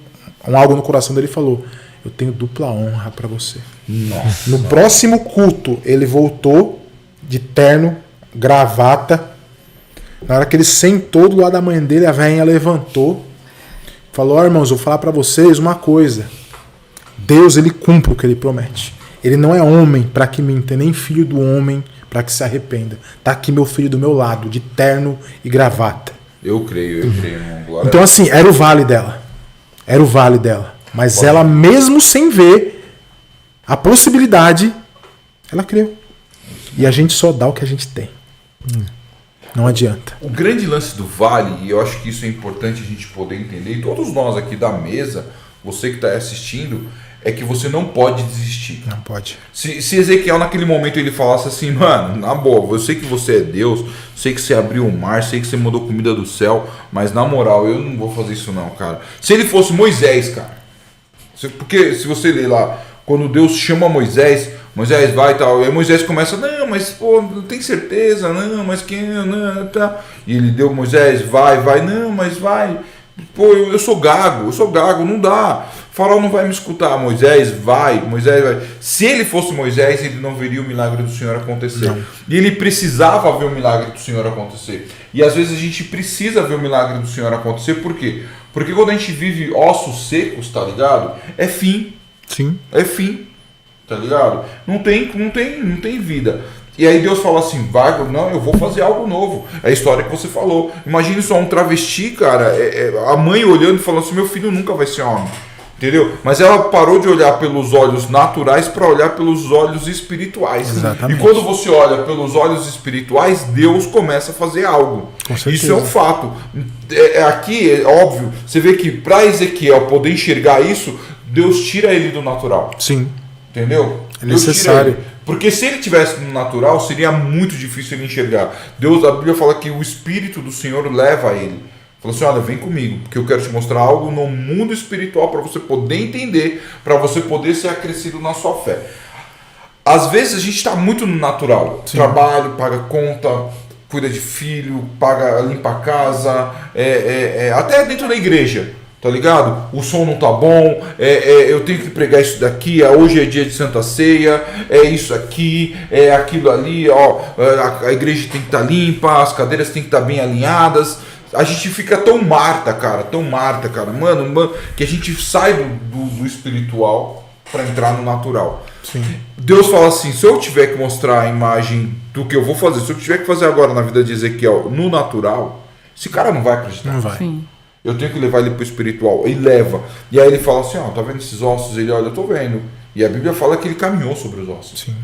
algo no coração dele e falou, eu tenho dupla honra pra você. Nossa. No próximo culto, ele voltou de terno, gravata. Na hora que ele sentou do lado da mãe dele, a velhinha levantou, falou, irmãos, eu vou falar pra vocês uma coisa. Deus, ele cumpre o que ele promete. Ele não é homem para que minta, nem filho do homem para que se arrependa. Tá aqui meu filho do meu lado, de terno e gravata. Eu creio, irmão. Então assim, era o vale dela. Era o vale dela. Mas ela, mesmo sem ver a possibilidade, ela creu. E a gente só dá o que a gente tem. Não adianta. O grande lance do vale, e eu acho que isso é importante a gente poder entender, e todos nós aqui da mesa, você que está assistindo, é que você não pode desistir. Não pode. Se Ezequiel naquele momento ele falasse assim, mano, na boa, eu sei que você é Deus, sei que você abriu o mar, sei que você mandou comida do céu, mas na moral, eu não vou fazer isso não, cara. Se ele fosse Moisés, cara, porque se você ler lá, quando Deus chama Moisés vai e tal, e aí Moisés começa, não, mas pô, não tem certeza, não, mas quem, não, tá. E ele deu, Moisés, vai, não, mas vai. Pô, eu sou gago, não dá. Faraó não vai me escutar, Moisés vai. Se ele fosse Moisés, ele não veria o milagre do Senhor acontecer. Não. E ele precisava ver o milagre do Senhor acontecer. E às vezes a gente precisa ver o milagre do Senhor acontecer, por quê? Porque quando a gente vive ossos secos, tá ligado? É fim. Sim. É fim. Tá ligado? Não tem vida. E aí Deus fala assim, não, eu vou fazer algo novo. É a história que você falou. Imagine só um travesti, cara, a mãe olhando e falando assim, meu filho nunca vai ser homem. Entendeu? Mas ela parou de olhar pelos olhos naturais para olhar pelos olhos espirituais. Exatamente. E quando você olha pelos olhos espirituais, Deus começa a fazer algo. Com certeza. Isso é um fato. Aqui, é óbvio, você vê que para Ezequiel poder enxergar isso, Deus tira ele do natural. Sim. Entendeu? É necessário. Porque se ele tivesse no natural, seria muito difícil ele enxergar. A Bíblia fala que o Espírito do Senhor leva ele. Falou assim, olha, vem comigo, porque eu quero te mostrar algo no mundo espiritual para você poder entender, para você poder ser acrescido na sua fé. Às vezes a gente está muito no natural. Sim. Trabalho, paga conta, cuida de filho, limpa a casa, até dentro da igreja. Tá ligado? O som não tá bom, eu tenho que pregar isso daqui, hoje é dia de Santa Ceia, é isso aqui, é aquilo ali, ó, a igreja tem que estar limpa, as cadeiras tem que estar bem alinhadas. A gente fica tão Marta, cara, mano, que a gente sai do espiritual para entrar no natural. Sim. Deus fala assim, se eu tiver que mostrar a imagem do que eu vou fazer, se eu tiver que fazer agora na vida de Ezequiel no natural, esse cara não vai acreditar. Não vai. Sim. Eu tenho que levar ele pro espiritual. Ele leva. E aí ele fala assim, ó, tá vendo esses ossos? Ele, olha, eu tô vendo. E a Bíblia fala que ele caminhou sobre os ossos. Sim.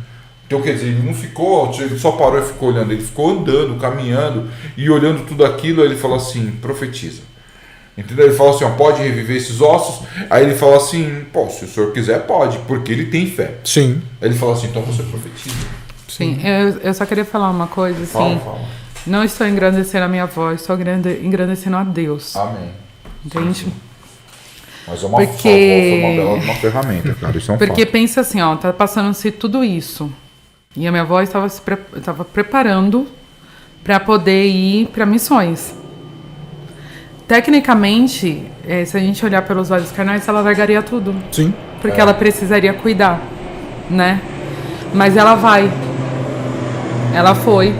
Então, quer dizer, ele não ficou, ele só parou e ficou olhando. Ele ficou andando, caminhando e olhando tudo aquilo. Aí ele fala assim, profetiza. Entendeu? Ele fala assim, ó, pode reviver esses ossos? Aí ele fala assim, pô, se o senhor quiser, pode. Porque ele tem fé. Sim. Aí ele fala assim, então você profetiza. Sim. Eu só queria falar uma coisa, assim. Fala. Não estou engrandecendo a minha voz, estou engrandecendo a Deus. Amém. Entende? Mas é uma, Porque- foi uma bela uma ferramenta, cara. Isso é um Porque fato. pensa assim, ó, tá passando-se tudo isso. E a minha voz estava preparando para poder ir para missões. Tecnicamente, se a gente olhar pelos olhos carnais, ela largaria tudo. Sim. Porque ela precisaria cuidar, né? Mas ela vai. Ela foi.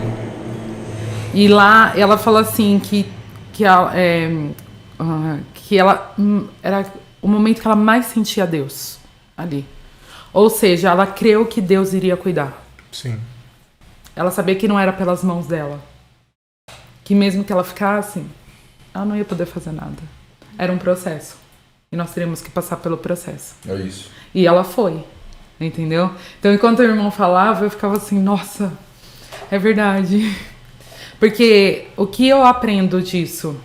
E lá ela falou assim que ela era o momento que ela mais sentia Deus ali. Ou seja, ela creu que Deus iria cuidar. Sim. Ela sabia que não era pelas mãos dela. Que mesmo que ela ficasse, ela não ia poder fazer nada. Era um processo. E nós teríamos que passar pelo processo. É isso. E ela foi. Entendeu? Então, enquanto o irmão falava, eu ficava assim, nossa, é verdade. Porque o que eu aprendo disso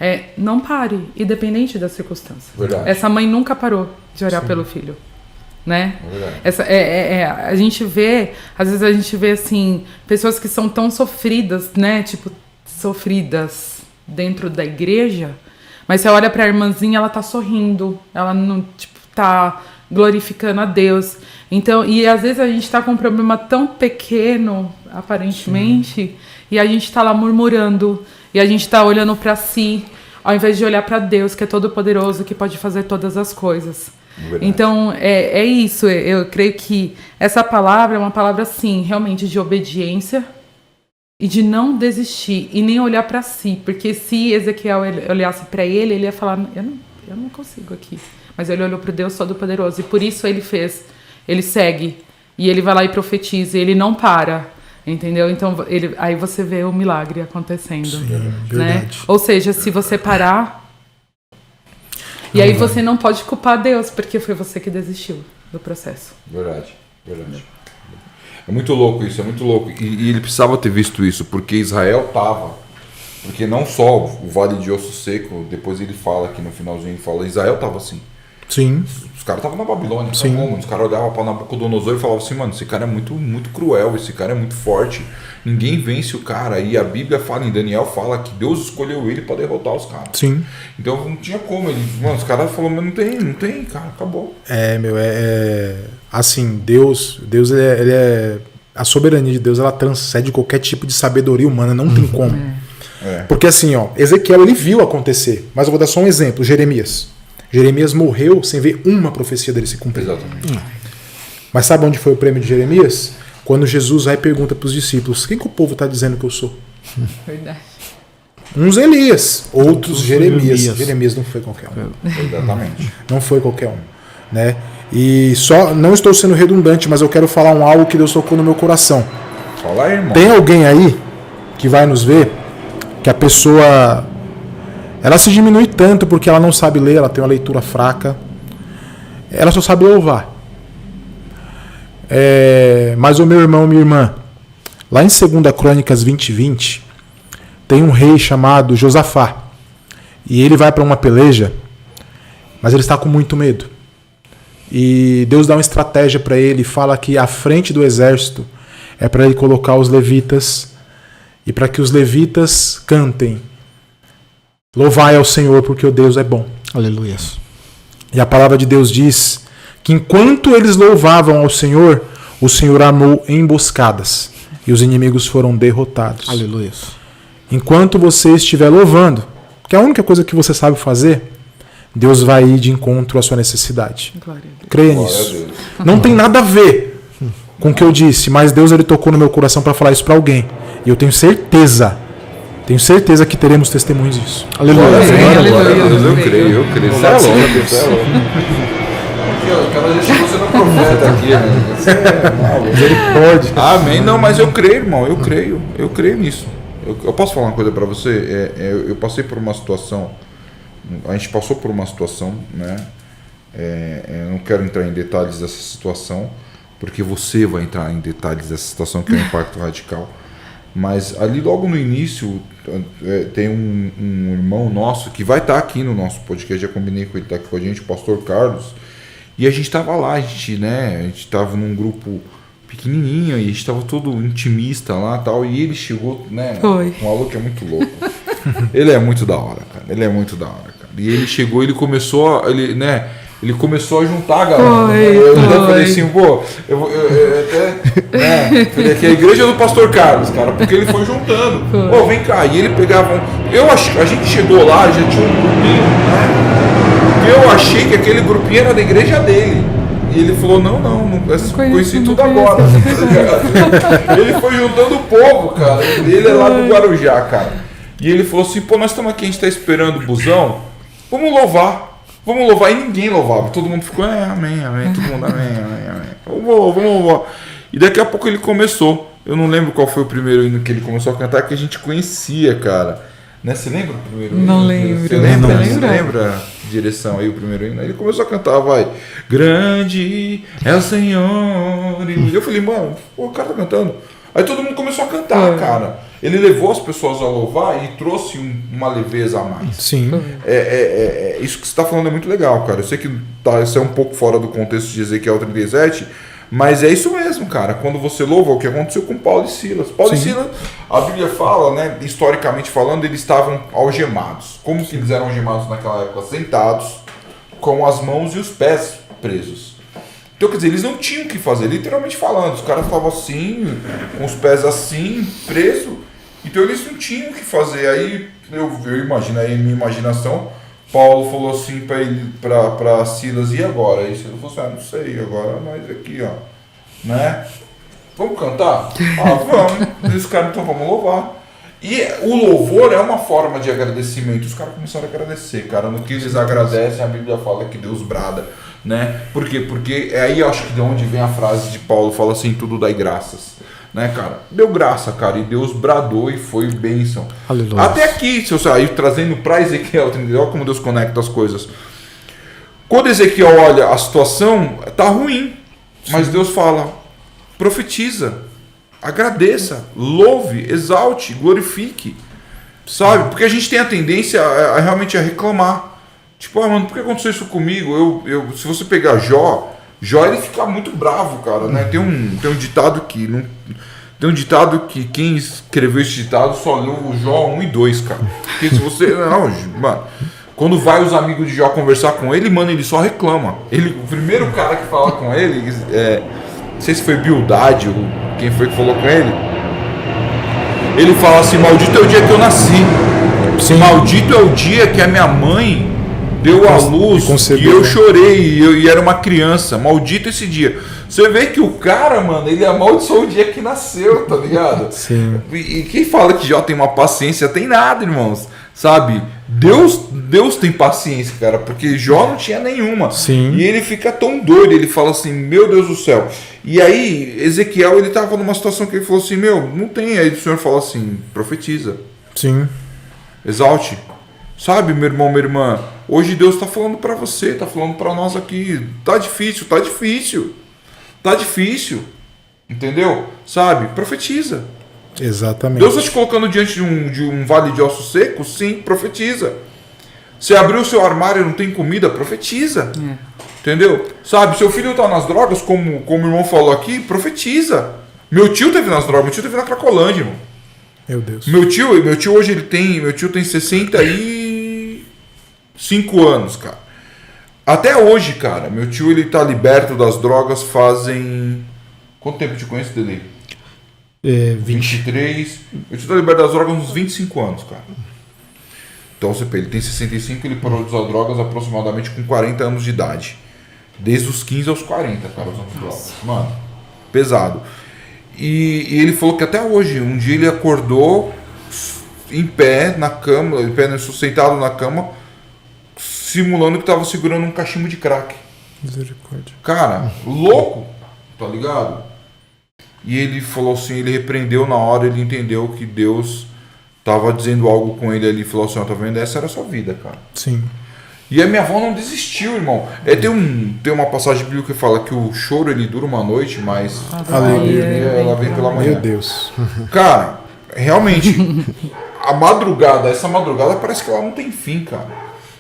é não pare, independente da circunstância. Verdade. Essa mãe nunca parou de orar pelo filho. Né? É verdade. A gente vê, às vezes a gente vê assim, pessoas que são tão sofridas, né? Tipo, sofridas dentro da igreja, mas você olha pra irmãzinha, ela tá sorrindo, ela não, tipo, tá glorificando a Deus. Então, e às vezes a gente tá com um problema tão pequeno, aparentemente, e a gente tá lá murmurando, e a gente tá olhando pra si, ao invés de olhar pra Deus, que é todo poderoso, que pode fazer todas as coisas. Verdade. Então, é isso. Eu creio que essa palavra é uma palavra, sim, realmente de obediência e de não desistir e nem olhar para si. Porque se Ezequiel olhasse para ele ia falar, eu não consigo aqui. Mas ele olhou para o Deus Todo-Poderoso e por isso ele segue e ele vai lá e profetiza e ele não para. Entendeu? Então, aí você vê o milagre acontecendo. Sim, né? verdade. Ou seja, se você parar... E aí você não pode culpar Deus, porque foi você que desistiu do processo. Verdade. É muito louco isso, é muito louco. E ele precisava ter visto isso, porque Israel tava. Porque não só o Vale de Osso Seco, depois ele fala aqui no finalzinho, ele fala, Israel tava assim. Sim. Os caras estavam na Babilônia, Sim. os caras olhavam para Nabucodonosor e falavam assim, mano, esse cara é muito, muito cruel, esse cara é muito forte, ninguém vence o cara. E a Bíblia fala, em Daniel fala que Deus escolheu ele para derrotar os caras. Sim. Então não tinha como, os caras falaram, mas não tem, cara, acabou. Assim, Deus ele é a soberania de Deus, ela transcende qualquer tipo de sabedoria humana, não tem como. Porque assim, ó, Ezequiel ele viu acontecer, mas eu vou dar só um exemplo, Jeremias. Jeremias morreu sem ver uma profecia dele se cumprir. Exatamente. Mas sabe onde foi o prêmio de Jeremias? Quando Jesus vai e pergunta para os discípulos: quem que o povo está dizendo que eu sou? Verdade. Uns Elias, outros Jeremias. Jeremias. Jeremias não foi qualquer um. Exatamente. Não foi qualquer um, né? E só, não estou sendo redundante, mas eu quero falar algo que Deus tocou no meu coração. Fala aí, irmão. Tem alguém aí que vai nos ver que a pessoa, ela se diminui tanto porque ela não sabe ler, ela tem uma leitura fraca, ela só sabe louvar. Mas o meu irmão, minha irmã, lá em 2 Crônicas 20:20, tem um rei chamado Josafá. E ele vai para uma peleja, mas ele está com muito medo. E Deus dá uma estratégia para ele, fala que à frente do exército é para ele colocar os levitas, e para que os levitas cantem: louvai ao Senhor, porque o Deus é bom. Aleluia. E a palavra de Deus diz que enquanto eles louvavam ao Senhor, o Senhor armou emboscadas e os inimigos foram derrotados. Aleluia. Enquanto você estiver louvando, que é a única coisa que você sabe fazer, Deus vai ir de encontro à sua necessidade. Glória a Deus. Creia Glória a nisso. Deus. Não tem nada a ver com o que eu disse, mas Deus ele tocou no meu coração para falar isso para alguém. E eu tenho certeza que teremos testemunhos disso. Glória a Aleluia, Deus, glória a Deus, eu aleluia. creio, eu creio. Você é louco, você é louco. Aqui, ó, o cara já chegou sendo profeta aqui, né? Você é maluco. Misericórdia. Amém. Não, mas eu creio, irmão, eu creio nisso. Eu posso falar uma coisa pra você? Eu passei por uma situação, a gente passou por uma situação, né? Eu não quero entrar em detalhes dessa situação, porque você vai entrar em detalhes dessa situação, que é um impacto radical. Mas ali logo no início, tem um irmão nosso que vai estar aqui no nosso podcast, já combinei com ele estar aqui com a gente, o pastor Carlos, e a gente estava lá, a gente estava num grupo pequenininho e a gente estava todo intimista lá e tal, e ele chegou, né, Foi. um maluco que é muito louco. Ele é muito da hora, cara, cara. E ele chegou, ele começou a juntar a galera. Eu falei assim, pô, eu até falei que a igreja do pastor Carlos, cara, porque ele foi juntando. Pô, vem cá, e ele pegava. A gente chegou lá, já tinha um grupinho, né? Eu achei que aquele grupinho era da igreja dele. E ele falou, não, conheci tudo agora. Ele foi juntando o povo, cara. Ele é lá do Guarujá, cara. E ele falou assim, pô, nós estamos aqui, a gente está esperando o busão, vamos louvar. E ninguém louvava. Todo mundo ficou, amém. Todo mundo, amém. Vamos louvar. E daqui a pouco ele começou. Eu não lembro qual foi o primeiro hino que ele começou a cantar, que a gente conhecia, cara. Né? Você lembra o primeiro hino? Não lembro. Você lembra a direção aí, o primeiro hino? Aí ele começou a cantar, vai. Grande é o Senhor. E eu falei, mano, o cara tá cantando. Aí todo mundo começou a cantar, cara. Ele levou as pessoas a louvar e trouxe uma leveza a mais. Sim. Isso que você está falando é muito legal, cara. Eu sei que isso é um pouco fora do contexto de Ezequiel 37, mas é isso mesmo, cara. Quando você louva, o que aconteceu com Paulo e Silas. Paulo e Silas, a Bíblia fala, né, historicamente falando, eles estavam algemados. Como que eles eram algemados naquela época? Sentados, com as mãos e os pés presos. Então, quer dizer, eles não tinham o que fazer, literalmente falando. Os caras estavam assim, com os pés assim, presos. Então eles não tinham o que fazer. Aí eu imagino, aí minha imaginação, Paulo falou assim para Silas, e agora? Aí Silas falou assim, não sei, agora nós aqui, ó, né? Vamos cantar? Vamos. E os caras, então vamos louvar. E o louvor é uma forma de agradecimento. Os caras começaram a agradecer, cara. No que eles agradecem, a Bíblia fala que Deus brada, né? Por quê? Porque aí eu acho que de onde vem a frase de Paulo, fala assim, tudo dai graças. Né, cara? Deu graça, cara, e Deus bradou e foi bênção. Aleluia. Até aqui, se eu sair trazendo para Ezequiel, entendeu? Olha como Deus conecta as coisas. Quando Ezequiel olha a situação, tá ruim, mas Deus fala, profetiza, agradeça, louve, exalte, glorifique, sabe? Porque a gente tem a tendência a realmente a reclamar. Tipo, mano, por que aconteceu isso comigo? Se você pegar Jó, ele fica muito bravo, cara, né? Tem um ditado que quem escreveu esse ditado só leu o Jó 1 e 2, cara. Porque se você... Não, mano, quando vai os amigos de Jó conversar com ele, mano, ele só reclama. O primeiro cara que fala com ele, não sei se foi Bildade ou quem foi que falou com ele, ele fala assim, maldito é o dia que eu nasci. Sim. Maldito é o dia que a minha mãe deu à luz e eu né? chorei, e era uma criança. Maldito esse dia. Você vê que o cara, mano, ele amaldiçoou o dia que nasceu, tá ligado? Sim. E quem fala que Jó tem uma paciência, tem nada, irmãos. Sabe? Deus tem paciência, cara, porque Jó não tinha nenhuma. Sim. E ele fica tão doido, ele fala assim, meu Deus do céu. E aí, Ezequiel, ele tava numa situação que ele falou assim, meu, não tem. Aí o Senhor fala assim, profetiza. Sim. Exalte. Sabe, meu irmão, minha irmã, hoje Deus tá falando pra você, tá falando pra nós aqui. Tá difícil, tá difícil. Tá difícil. Entendeu? Sabe? Profetiza. Exatamente. Deus está te colocando diante de um vale de ossos secos? Sim, profetiza. Você abriu o seu armário e não tem comida? Profetiza. Entendeu? Sabe, seu filho está nas drogas, como o irmão falou aqui, profetiza. Meu tio teve nas drogas, meu tio teve na Cracolândia, irmão. Meu Deus. Meu tio hoje meu tio tem 65 anos, cara. Até hoje, cara, meu tio ele tá liberto das drogas fazem... Quanto tempo eu te conheço, Dele? 23. Eu te dou liberdade das drogas uns 25 anos, cara. Então, ele tem 65, ele parou de usar drogas aproximadamente com 40 anos de idade. Desde os 15 aos 40, cara, usando drogas. Mano, pesado. E ele falou que até hoje, um dia ele acordou em pé na cama, sentado na cama, simulando que tava segurando um cachimbo de crack. Misericórdia. Cara, louco, tá ligado? E ele falou assim, ele repreendeu na hora, ele entendeu que Deus tava dizendo algo com ele ali, falou assim, ó, tá vendo? Essa era a sua vida, cara. Sim. E a minha avó não desistiu, irmão. Tem uma passagem bíblica que fala que o choro ele dura uma noite, mas a alegria ela vem pela manhã. Meu Deus. Cara, realmente, essa madrugada parece que ela não tem fim, cara.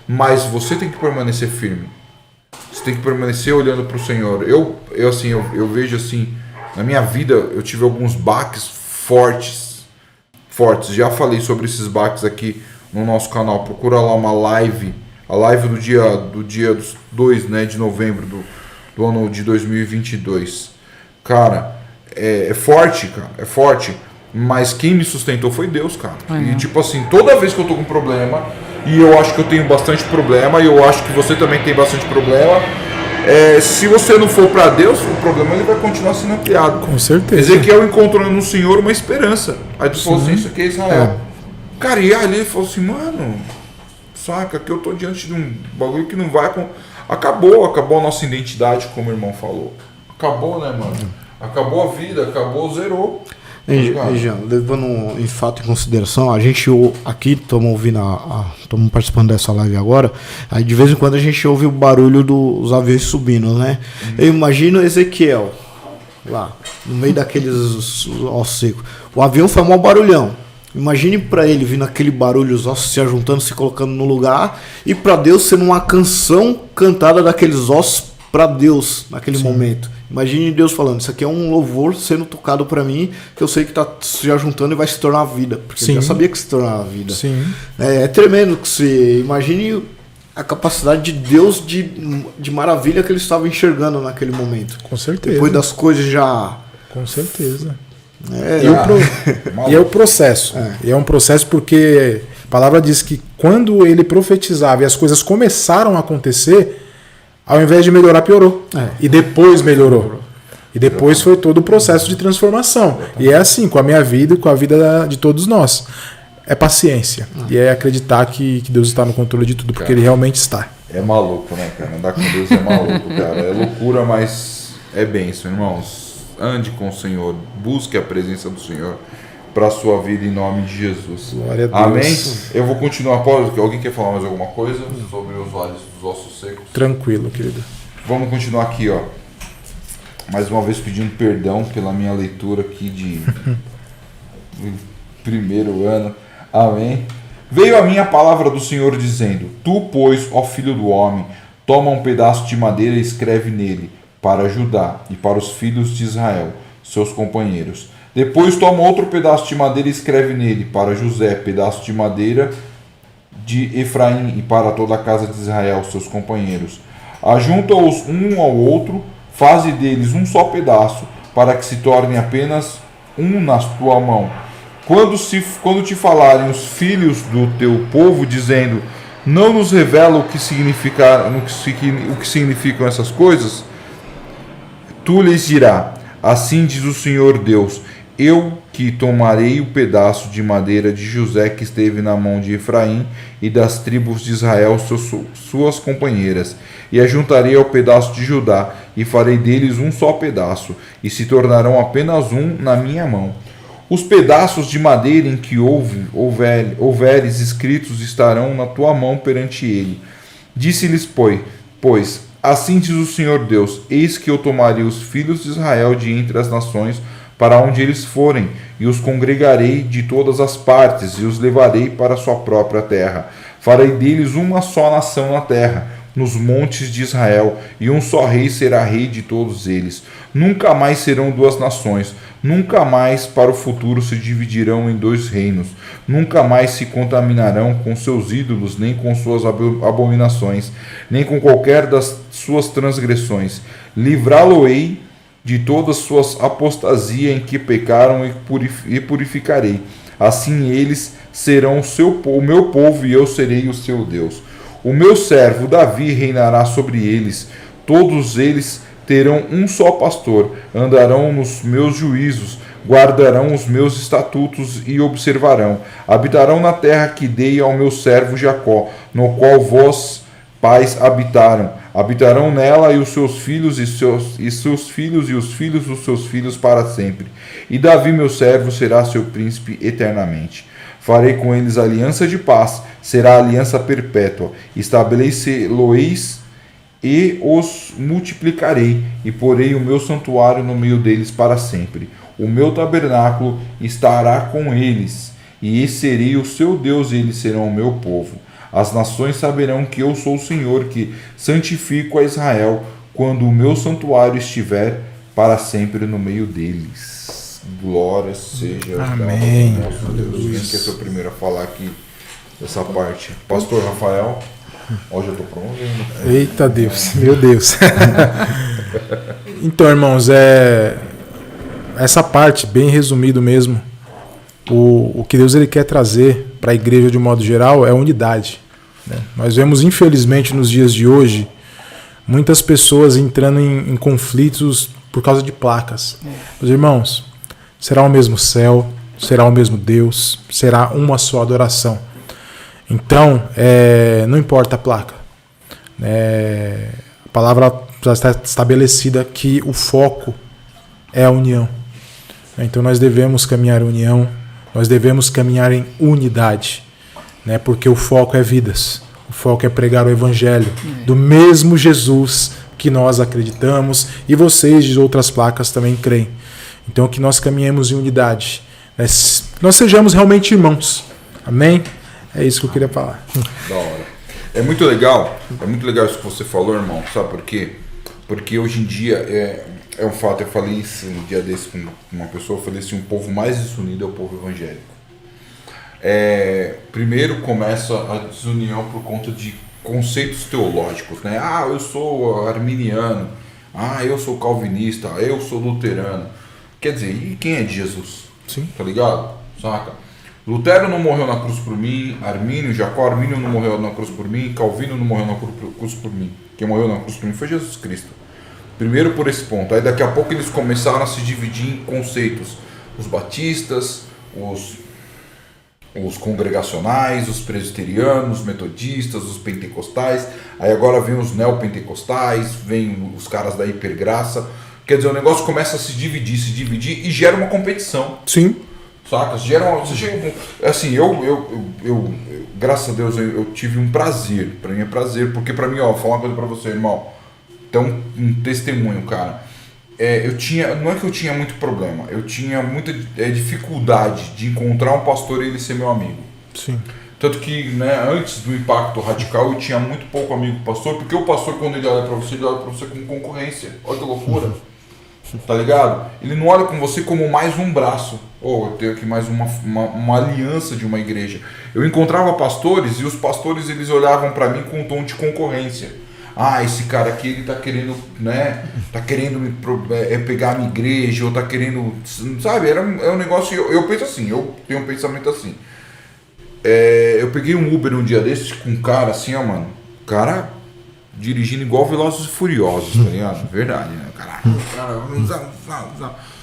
Mas você tem que permanecer firme. Você tem que permanecer olhando pro Senhor. Eu vejo assim, na minha vida eu tive alguns baques fortes. Já falei sobre esses baques aqui no nosso canal. Procura lá uma live, a live do dia 2, né, de novembro do ano de 2022. Cara, é forte, cara, é forte. Mas quem me sustentou foi Deus, cara. E tipo assim, toda vez que eu tô com problema, e eu acho que eu tenho bastante problema, e eu acho que você também tem bastante problema, se você não for para Deus, o problema ele vai continuar sendo ampliado. Com certeza. Ezequiel encontrou no Senhor uma esperança. Aí tu falou assim, isso aqui é Israel. Cara, e ali ele falou assim, mano, saca, que eu tô diante de um bagulho que não vai... Acabou a nossa identidade, como o irmão falou. Acabou, né, mano? Acabou a vida, zerou. Jean, levando em fato em consideração, a gente aqui estamos ouvindo, estamos participando dessa live agora, aí de vez em quando a gente ouve o barulho dos aviões subindo, né? Eu imagino Ezequiel lá, no meio daqueles ossos secos. O avião foi um barulhão. Imagine para ele vindo aquele barulho, os ossos se ajuntando, se colocando no lugar, e para Deus sendo uma canção cantada daqueles ossos para Deus naquele momento. Imagine Deus falando, isso aqui é um louvor sendo tocado para mim, que eu sei que está se ajuntando e vai se tornar vida, porque eu já sabia que se tornava vida. Sim. É tremendo que você imagine a capacidade de Deus de maravilha que ele estava enxergando naquele momento. Com certeza. Depois das coisas já... Com certeza. É, E é o processo. E é um processo porque a palavra diz que quando ele profetizava e as coisas começaram a acontecer, ao invés de melhorar, piorou. E depois melhorou. E depois foi todo o processo de transformação. E é assim com a minha vida e com a vida de todos nós. É paciência. E é acreditar que Deus está no controle de tudo, porque Ele realmente está. É maluco, né, cara? Andar com Deus é maluco, cara. É loucura, mas é bênção, irmãos. Ande com o Senhor. Busque a presença do Senhor para a sua vida em nome de Jesus. Glória a Deus. Amém? Eu vou continuar. Alguém quer falar mais alguma coisa sobre os vales dos ossos secos? Tranquilo, querido. Vamos continuar aqui, ó. Mais uma vez pedindo perdão pela minha leitura aqui de primeiro ano. Amém? Veio a minha palavra do Senhor dizendo: Tu, pois, ó filho do homem, toma um pedaço de madeira e escreve nele, para Judá e para os filhos de Israel, seus companheiros. Depois toma outro pedaço de madeira e escreve nele, para José, pedaço de madeira de Efraim, e para toda a casa de Israel, seus companheiros. Ajunta-os um ao outro, faze deles um só pedaço, para que se torne apenas um na tua mão. Quando te falarem os filhos do teu povo, dizendo: não nos revela o que significam essas coisas? Tu lhes dirá: assim diz o Senhor Deus, eu que tomarei o pedaço de madeira de José que esteve na mão de Efraim e das tribos de Israel, suas companheiras, e ajuntarei ao pedaço de Judá, e farei deles um só pedaço, e se tornarão apenas um na minha mão. Os pedaços de madeira em que houveres escritos estarão na tua mão perante ele. Disse-lhes, pois, assim diz o Senhor Deus, eis que eu tomarei os filhos de Israel de entre as nações, para onde eles forem, e os congregarei de todas as partes, e os levarei para a sua própria terra. Farei deles uma só nação na terra, nos montes de Israel, e um só rei será rei de todos eles. Nunca mais serão duas nações, nunca mais para o futuro se dividirão em dois reinos, nunca mais se contaminarão com seus ídolos, nem com suas abominações, nem com qualquer das suas transgressões. Livrá-lo-ei de todas suas apostasia em que pecaram e purificarei. Assim eles serão o meu povo e eu serei o seu Deus. O meu servo Davi reinará sobre eles. Todos eles terão um só pastor, andarão nos meus juízos, guardarão os meus estatutos e observarão. Habitarão na terra que dei ao meu servo Jacó, no qual vós, pais, habitaram. Habitarão nela e os seus filhos e seus filhos e os filhos dos seus filhos para sempre. E Davi, meu servo, será seu príncipe eternamente. Farei com eles aliança de paz, será aliança perpétua. Estabelece-lo-eis e os multiplicarei, e porei o meu santuário no meio deles para sempre. O meu tabernáculo estará com eles, e serei o seu Deus, e eles serão o meu povo. As nações saberão que eu sou o Senhor, que santifico a Israel, quando o meu santuário estiver para sempre no meio deles. Glória seja Amém. ao nosso Deus. Quem quer ser o primeiro a falar aqui dessa parte? Pastor Rafael. Hoje eu estou promovendo. Eita Deus, meu Deus. Então, irmãos, essa parte, bem resumido mesmo, o que Deus ele quer trazer para a igreja de um modo geral é unidade. Né? Nós vemos, infelizmente, nos dias de hoje, muitas pessoas entrando em conflitos por causa de placas. Meus irmãos, será o mesmo céu, será o mesmo Deus, será uma só adoração. Então, não importa a placa. A palavra já está estabelecida que o foco é a união. Então nós devemos caminhar em união, nós devemos caminhar em unidade, né? Porque o foco é vidas, o foco é pregar o evangelho do mesmo Jesus que nós acreditamos e vocês de outras placas também creem. Então que nós caminhemos em unidade, né? Nós sejamos realmente irmãos. Amém? É isso que eu queria falar. Da hora. É muito legal isso que você falou, irmão. Sabe por quê? Porque hoje em dia é um fato. Eu falei isso um dia desse com uma pessoa. Eu falei assim: o povo mais desunido é o povo evangélico. Primeiro começa a desunião por conta de conceitos teológicos, né? Ah, eu sou arminiano. Ah, eu sou calvinista. Eu sou luterano. Quer dizer, e quem é de Jesus? Sim. Tá ligado? Saca? Lutero não morreu na cruz por mim, Armínio não morreu na cruz por mim, Calvino não morreu na cruz por mim. Quem morreu na cruz por mim foi Jesus Cristo. Primeiro por esse ponto. Aí daqui a pouco eles começaram a se dividir em conceitos. Os batistas, os congregacionais, os presbiterianos, os metodistas, os pentecostais. Aí agora vem os neopentecostais, vem os caras da hipergraça. Quer dizer, o negócio começa a se dividir e gera uma competição. Sim. Saca? Assim, eu graças a Deus, eu tive um prazer. Pra mim é prazer, porque pra mim, ó, vou falar uma coisa pra você, irmão. Então, um testemunho, cara. Não é que eu tinha muito problema, eu tinha muita dificuldade de encontrar um pastor e ele ser meu amigo. Sim. Tanto que, né, antes do Impacto Radical, eu tinha muito pouco amigo pastor, porque o pastor, quando ele olha pra você como concorrência. Olha que loucura. Tá ligado? Ele não olha com você como mais um braço. Eu tenho aqui mais uma aliança de uma igreja. Eu encontrava pastores e os pastores eles olhavam pra mim com um tom de concorrência. Ah, esse cara aqui ele tá querendo, né? Tá querendo pegar a minha igreja, ou tá querendo. Sabe? É um negócio. Eu penso assim, eu tenho um pensamento assim. eu peguei um Uber um dia desses com um cara assim, ó, mano. O cara dirigindo igual Velozes e Furiosos, tá ligado? Verdade, né?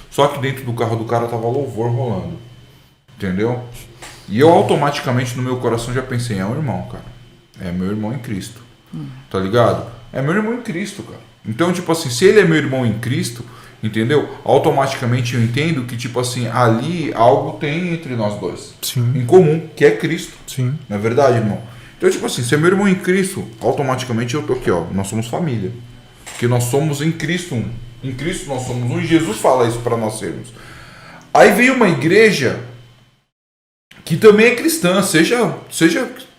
Só que dentro do carro do cara tava louvor rolando. Entendeu? E eu automaticamente no meu coração já pensei, é um irmão, cara. É meu irmão em Cristo. Tá ligado? É meu irmão em Cristo, cara. Então, tipo assim, se ele é meu irmão em Cristo, entendeu? Automaticamente eu entendo que, tipo assim, ali algo tem entre nós dois. Sim. Em comum, que é Cristo. Sim. Não é verdade, irmão? Então, tipo assim, se é meu irmão em Cristo, automaticamente eu tô aqui, ó. Nós somos família. Porque nós somos em Cristo um. Em Cristo nós somos um. E Jesus fala isso para nós sermos. Aí veio uma igreja que também é cristã, seja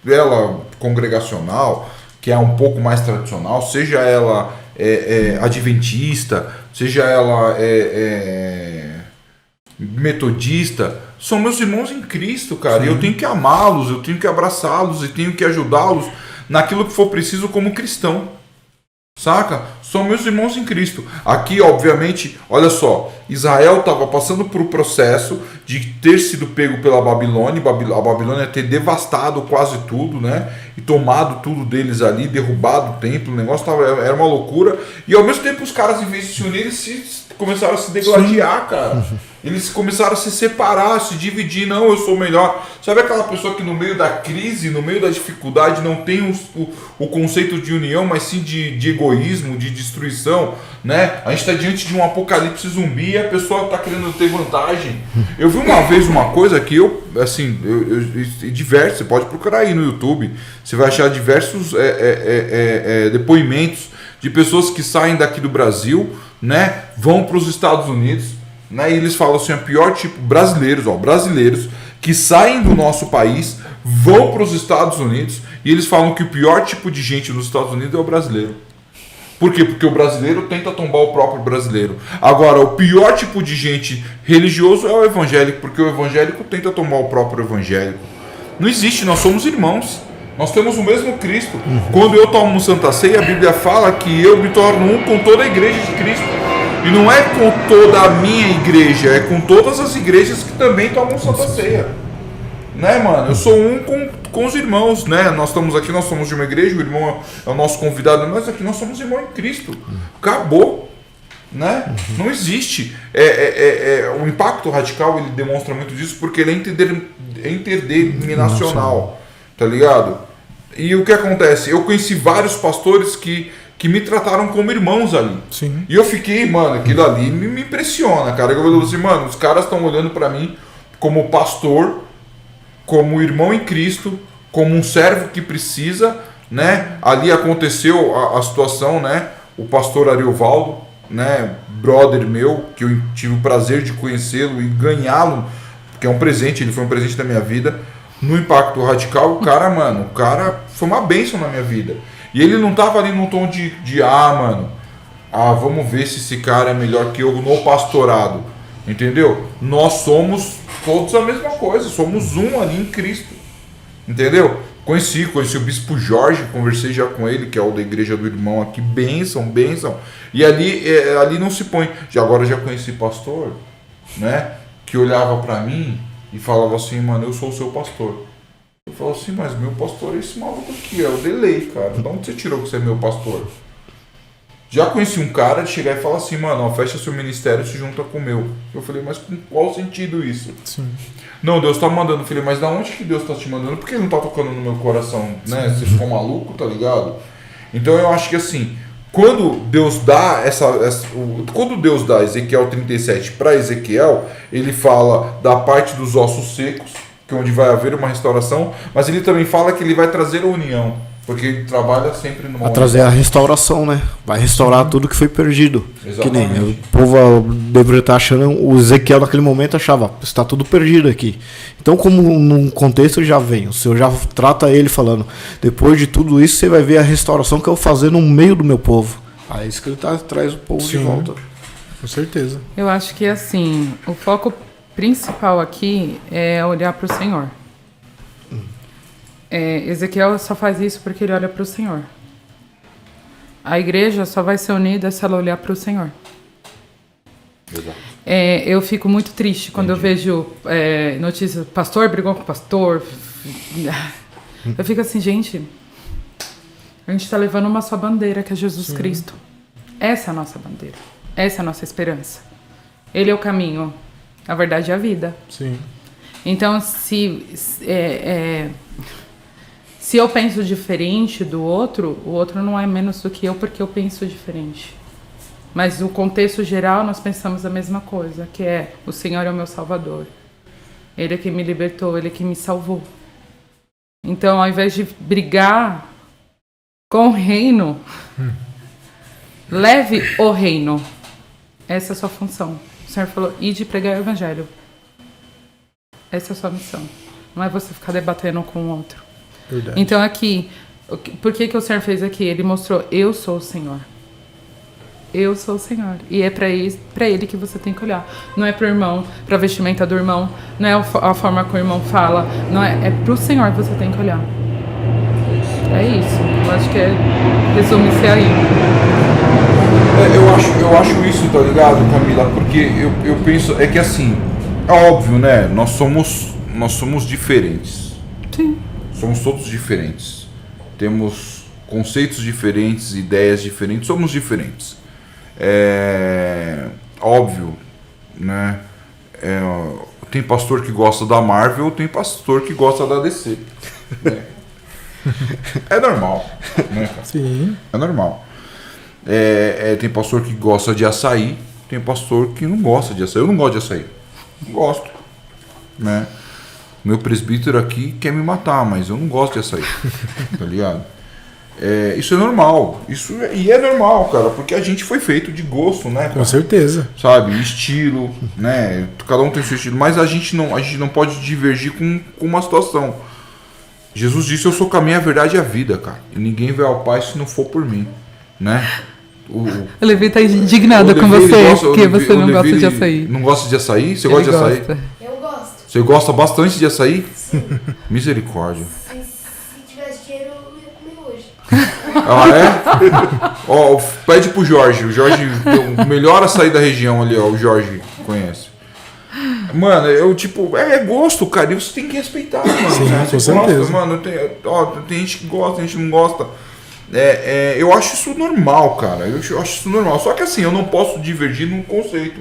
ela congregacional, que é um pouco mais tradicional, seja ela adventista, seja ela metodista, são meus irmãos em Cristo, cara. E eu tenho que amá-los, eu tenho que abraçá-los e tenho que ajudá-los naquilo que for preciso como cristão. Saca? São meus irmãos em Cristo. Aqui, obviamente, olha só, Israel estava passando por um processo de ter sido pego pela Babilônia, a Babilônia ter devastado quase tudo, né? E tomado tudo deles ali, derrubado o templo, o negócio era uma loucura. E ao mesmo tempo os caras, em vez de se unir, eles começaram a se degladiar, cara. Eles começaram a se separar, a se dividir. Não, eu sou melhor. Sabe aquela pessoa que no meio da crise, no meio da dificuldade, não tem o conceito de união, mas sim de egoísmo, de destruição, né? A gente está diante de um apocalipse zumbi e a pessoa está querendo ter vantagem. Eu vi uma vez uma coisa que diversos, você pode procurar aí no YouTube, você vai achar diversos depoimentos de pessoas que saem daqui do Brasil, né? Vão para os Estados Unidos, né? E eles falam assim, a pior tipo, brasileiros que saem do nosso país, vão para os Estados Unidos e eles falam que o pior tipo de gente nos Estados Unidos é o brasileiro. Por quê? Porque o brasileiro tenta tombar o próprio brasileiro. Agora, o pior tipo de gente religioso é o evangélico, porque o evangélico tenta tombar o próprio evangélico. Não existe, nós somos irmãos. Nós temos o mesmo Cristo. Quando eu tomo Santa Ceia, a Bíblia fala que eu me torno um com toda a igreja de Cristo. E não é com toda a minha igreja, é com todas as igrejas que também tomam Santa Ceia. Né, mano? Eu sou um com os irmãos, né? Nós estamos aqui, nós somos de uma igreja, o irmão é o nosso convidado, mas aqui nós somos irmãos em Cristo. Acabou. Né? Não existe. O impacto radical, ele demonstra muito disso porque ele é interdeterminacional. Tá ligado? E o que acontece? Eu conheci vários pastores que me trataram como irmãos ali. Sim. E eu fiquei, mano, aquilo ali me impressiona, cara. Eu falo assim, mano, os caras estão olhando pra mim como pastor, como irmão em Cristo, como um servo que precisa, né? Ali aconteceu a situação, né? O pastor Ariovaldo, né? Brother meu, que eu tive o prazer de conhecê-lo e ganhá-lo, que é um presente, ele foi um presente da minha vida. No Impacto Radical, o cara foi uma bênção na minha vida. E ele não tava ali num tom de mano, vamos ver se esse cara é melhor que eu no pastorado. Entendeu? Nós somos todos a mesma coisa, somos um ali em Cristo. Entendeu? Conheci o Bispo Jorge, conversei já com ele, que é o da igreja do irmão aqui, bênção. E ali não se põe. Agora já conheci pastor, né? Que olhava pra mim e falava assim, mano, eu sou o seu pastor. Eu falo assim, mas meu pastor é esse maluco aqui, é o delay, cara. De onde você tirou que você é meu pastor? Já conheci um cara de chegar e falar assim, mano, fecha seu ministério e se junta com o meu. Eu falei, mas com qual sentido isso? Sim. Não, Deus tá mandando. Eu falei, mas da onde que Deus tá te mandando? Por que não tá tocando no meu coração, né? Você ficou maluco, tá ligado? Então eu acho que assim, quando Deus dá quando Deus dá Ezequiel 37 para Ezequiel, ele fala da parte dos ossos secos, que é onde vai haver uma restauração, mas ele também fala que ele vai trazer a união, porque ele trabalha sempre numa Vai trazer a restauração, né? Vai restaurar tudo que foi perdido. Exatamente. Que nem o povo deveria estar achando, o Ezequiel naquele momento achava, está tudo perdido aqui. Então, como num contexto já vem, o Senhor já trata ele falando, depois de tudo isso você vai ver a restauração que eu vou fazer no meio do meu povo. Aí é isso que ele traz o povo de volta. Com certeza. Eu acho que assim, o foco principal aqui é olhar para o Senhor. Ezequiel só faz isso porque ele olha para o Senhor. A igreja só vai ser unida se ela olhar para o Senhor. Exato. Eu fico muito triste quando eu vejo notícias, pastor brigou com pastor, Eu fico assim, gente, a gente tá levando uma só bandeira, que é Jesus Cristo. Essa é a nossa bandeira. Essa é a nossa esperança. Ele é o caminho, a verdade e a vida. Sim. Então, se eu penso diferente do outro, o outro não é menos do que eu porque eu penso diferente. Mas no contexto geral, nós pensamos a mesma coisa, que é: o Senhor é o meu Salvador. Ele é que me libertou, Ele é que me salvou. Então, ao invés de brigar com o reino, leve o reino. Essa é a sua função. O Senhor falou: ide pregar o Evangelho. Essa é a sua missão. Não é você ficar debatendo com o outro. Verdade. Então aqui, por que o Senhor fez aqui? Ele mostrou: eu sou o Senhor. Eu sou o Senhor. E é pra ele que você tem que olhar. Não é pro irmão, pra vestimenta do irmão. Não é a forma que o irmão fala. Não é pro Senhor que você tem que olhar. É isso. Eu acho que resume-se aí. Eu acho isso, tá ligado, Camila? Porque eu penso, é que assim, é óbvio, né? Nós somos diferentes. Sim. Somos todos diferentes. Temos conceitos diferentes, ideias diferentes, somos diferentes. É óbvio, né? Tem pastor que gosta da Marvel, tem pastor que gosta da DC. Né? É normal, né? Sim. É normal. Tem pastor que gosta de açaí, tem pastor que não gosta de açaí. Eu não gosto de açaí. Não gosto. Né? Meu presbítero aqui quer me matar, mas eu não gosto de açaí. Tá ligado? Isso é normal. E é normal, cara, porque a gente foi feito de gosto, né? Cara? Com certeza. Sabe? Estilo, né? Cada um tem seu estilo. Mas a gente não pode divergir com uma situação. Jesus disse: eu sou o caminho, a verdade e a vida, cara. E ninguém vai ao Pai se não for por mim, né? O Levi tá indignado com você, porque você não gosta de açaí. Não gosta de açaí? Você gosta de açaí? Eu gosto. Você gosta bastante de açaí? Sim. Misericórdia. Se tivesse dinheiro, eu ia comer hoje. Ah, é? Ó, pede pro Jorge. O Jorge deu o melhor açaí da região ali, ó. O Jorge conhece. Mano, é gosto, cara. E você tem que respeitar, mano. Sim, né? com certeza. Mano, tem gente que gosta, tem gente que não gosta. Eu acho isso normal, cara. Eu acho isso normal. Só que assim, eu não posso divergir num conceito.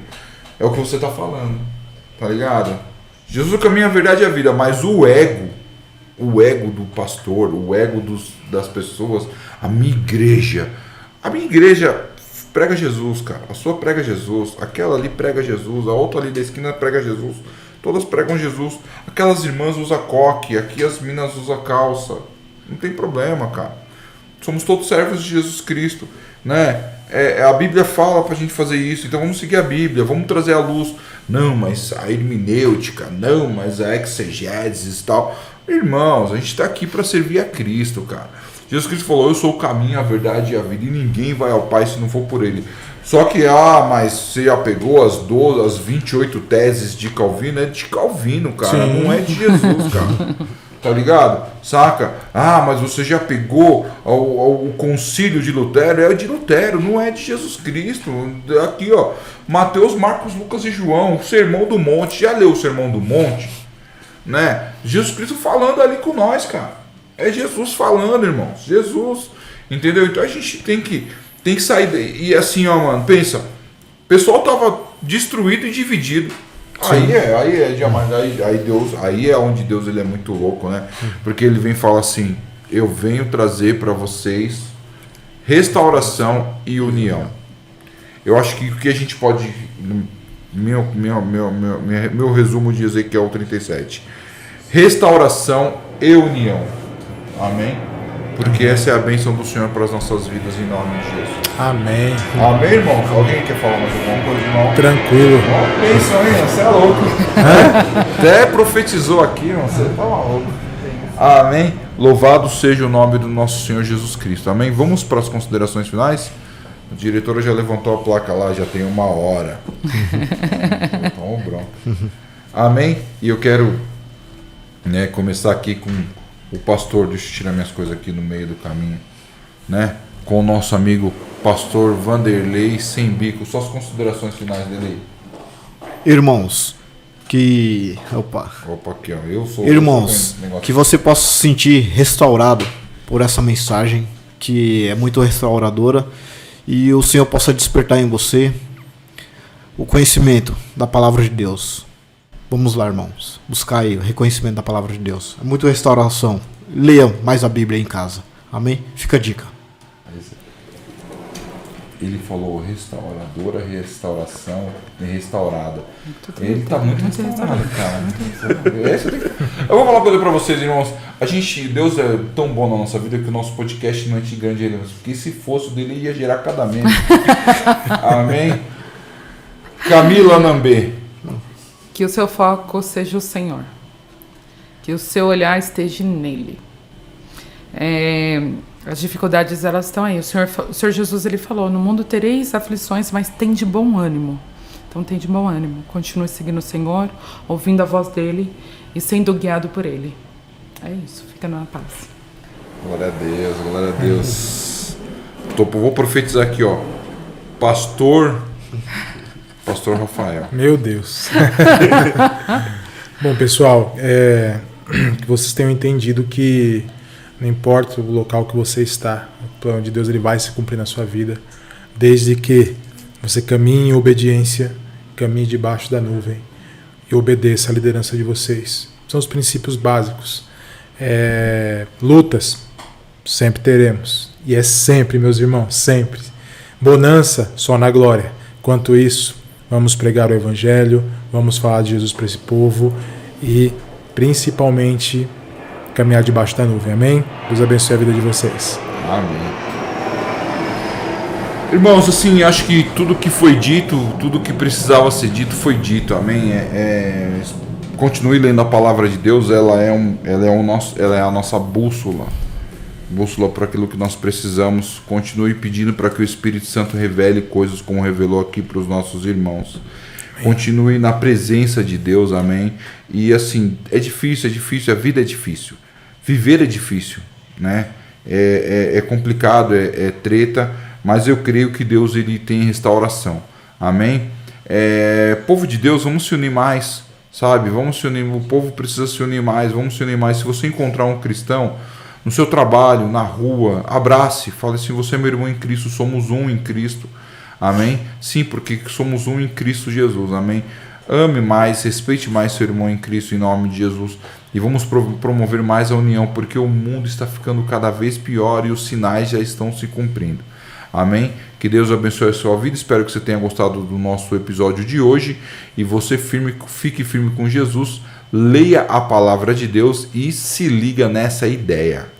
É o que você tá falando. Tá ligado? Jesus é o caminho, a verdade e a vida. Mas o ego do pastor, o ego das pessoas, a minha igreja prega Jesus, cara. A sua prega Jesus, aquela ali prega Jesus, a outra ali da esquina prega Jesus. Todas pregam Jesus. Aquelas irmãs usam coque, aqui as minas usam calça. Não tem problema, cara. Somos todos servos de Jesus Cristo, né? A Bíblia fala pra gente fazer isso, então vamos seguir a Bíblia, vamos trazer a luz. Não, mas a hermenêutica, não, mas a exegeses e tal. Irmãos, a gente tá aqui para servir a Cristo, cara. Jesus Cristo falou: eu sou o caminho, a verdade e a vida, e ninguém vai ao Pai se não for por Ele. Só que, mas você já pegou as 28 teses de Calvino? É de Calvino, cara, Sim. Não é de Jesus, cara. Tá ligado? Saca? Mas você já pegou o concílio de Lutero? É de Lutero, não é de Jesus Cristo. Aqui, ó, Mateus, Marcos, Lucas e João, o Sermão do Monte. Já leu o Sermão do Monte? Né? Jesus Cristo falando ali com nós, cara. É Jesus falando, irmãos. Jesus. Entendeu? Então a gente tem que sair daí. E assim, ó, mano, pensa. O pessoal tava destruído e dividido. Aí é onde Deus ele é muito louco, né? Porque ele vem e fala assim: eu venho trazer para vocês restauração e união. Eu acho que o que a gente pode, meu resumo de Ezequiel 37, restauração e união. Amém? Porque essa é a bênção do Senhor para as nossas vidas, em nome de Jesus. Amém. Amém, irmão? Alguém quer falar mais alguma coisa, irmão? Tranquilo. Bênção, hein? Você é louco. Até profetizou aqui, irmão. Você tá maluco. Amém. Louvado seja o nome do nosso Senhor Jesus Cristo. Amém. Vamos para as considerações finais? A diretora já levantou a placa lá, já tem 1 hora. Então, bronca. Amém. E eu quero começar aqui com o pastor. Deixa eu tirar minhas coisas aqui no meio do caminho, né? Com o nosso amigo pastor Vanderlei Sem Bico. Suas considerações finais dele aí. Irmãos, Opa. Opa, aqui, ó. Eu sou. Irmãos, que você possa se sentir restaurado por essa mensagem, que é muito restauradora, e o Senhor possa despertar em você o conhecimento da palavra de Deus. Vamos lá, irmãos. Buscar aí o reconhecimento da palavra de Deus. É muito restauração. Leiam mais a Bíblia em casa. Amém? Fica a dica. Ele falou restauradora, restauração e restaurada. Ele tá muito restaurado, cara. Eu vou falar uma coisa pra vocês, irmãos. Deus é tão bom na nossa vida que o nosso podcast não é grande, irmãos. Porque se fosse o dele, ia gerar cada membro. Amém? Camila Nambê. Que o seu foco seja o Senhor. Que o seu olhar esteja nele. As dificuldades, elas estão aí. O Senhor Jesus, ele falou, no mundo tereis aflições, mas tem de bom ânimo. Então tem de bom ânimo. Continue seguindo o Senhor, ouvindo a voz dele e sendo guiado por ele. É isso, fica na paz. Glória a Deus, glória a Deus. Vou profetizar aqui, ó. Pastor Rafael. Meu Deus. Bom, pessoal, que vocês tenham entendido que não importa o local que você está, o plano de Deus ele vai se cumprir na sua vida, desde que você caminhe em obediência, caminhe debaixo da nuvem e obedeça à liderança de vocês. São os princípios básicos. Lutas sempre teremos, e é sempre, meus irmãos, sempre. Bonança só na glória. Quanto isso, vamos pregar o Evangelho, vamos falar de Jesus para esse povo e principalmente caminhar debaixo da nuvem. Amém? Deus abençoe a vida de vocês. Amém. Irmãos, assim, acho que tudo que foi dito, tudo que precisava ser dito foi dito. Amém? Continue lendo a palavra de Deus. Ela é a nossa bússola para aquilo que nós precisamos. Continue pedindo para que o Espírito Santo revele coisas como revelou aqui para os nossos irmãos. Continue na presença de Deus, amém? E assim, é difícil, a vida é difícil. Viver é difícil, né? É complicado, é treta, mas eu creio que Deus ele tem restauração, amém? Povo de Deus, vamos se unir mais, sabe? Vamos se unir, o povo precisa se unir mais, vamos se unir mais. Se você encontrar um cristão no seu trabalho, na rua, abrace, fale assim, você é meu irmão em Cristo, somos um em Cristo, amém? Sim, porque somos um em Cristo Jesus, amém? Ame mais, respeite mais seu irmão em Cristo em nome de Jesus e vamos promover mais a união, porque o mundo está ficando cada vez pior e os sinais já estão se cumprindo, amém? Que Deus abençoe a sua vida, espero que você tenha gostado do nosso episódio de hoje e você fique firme com Jesus, leia a palavra de Deus e se liga nessa ideia.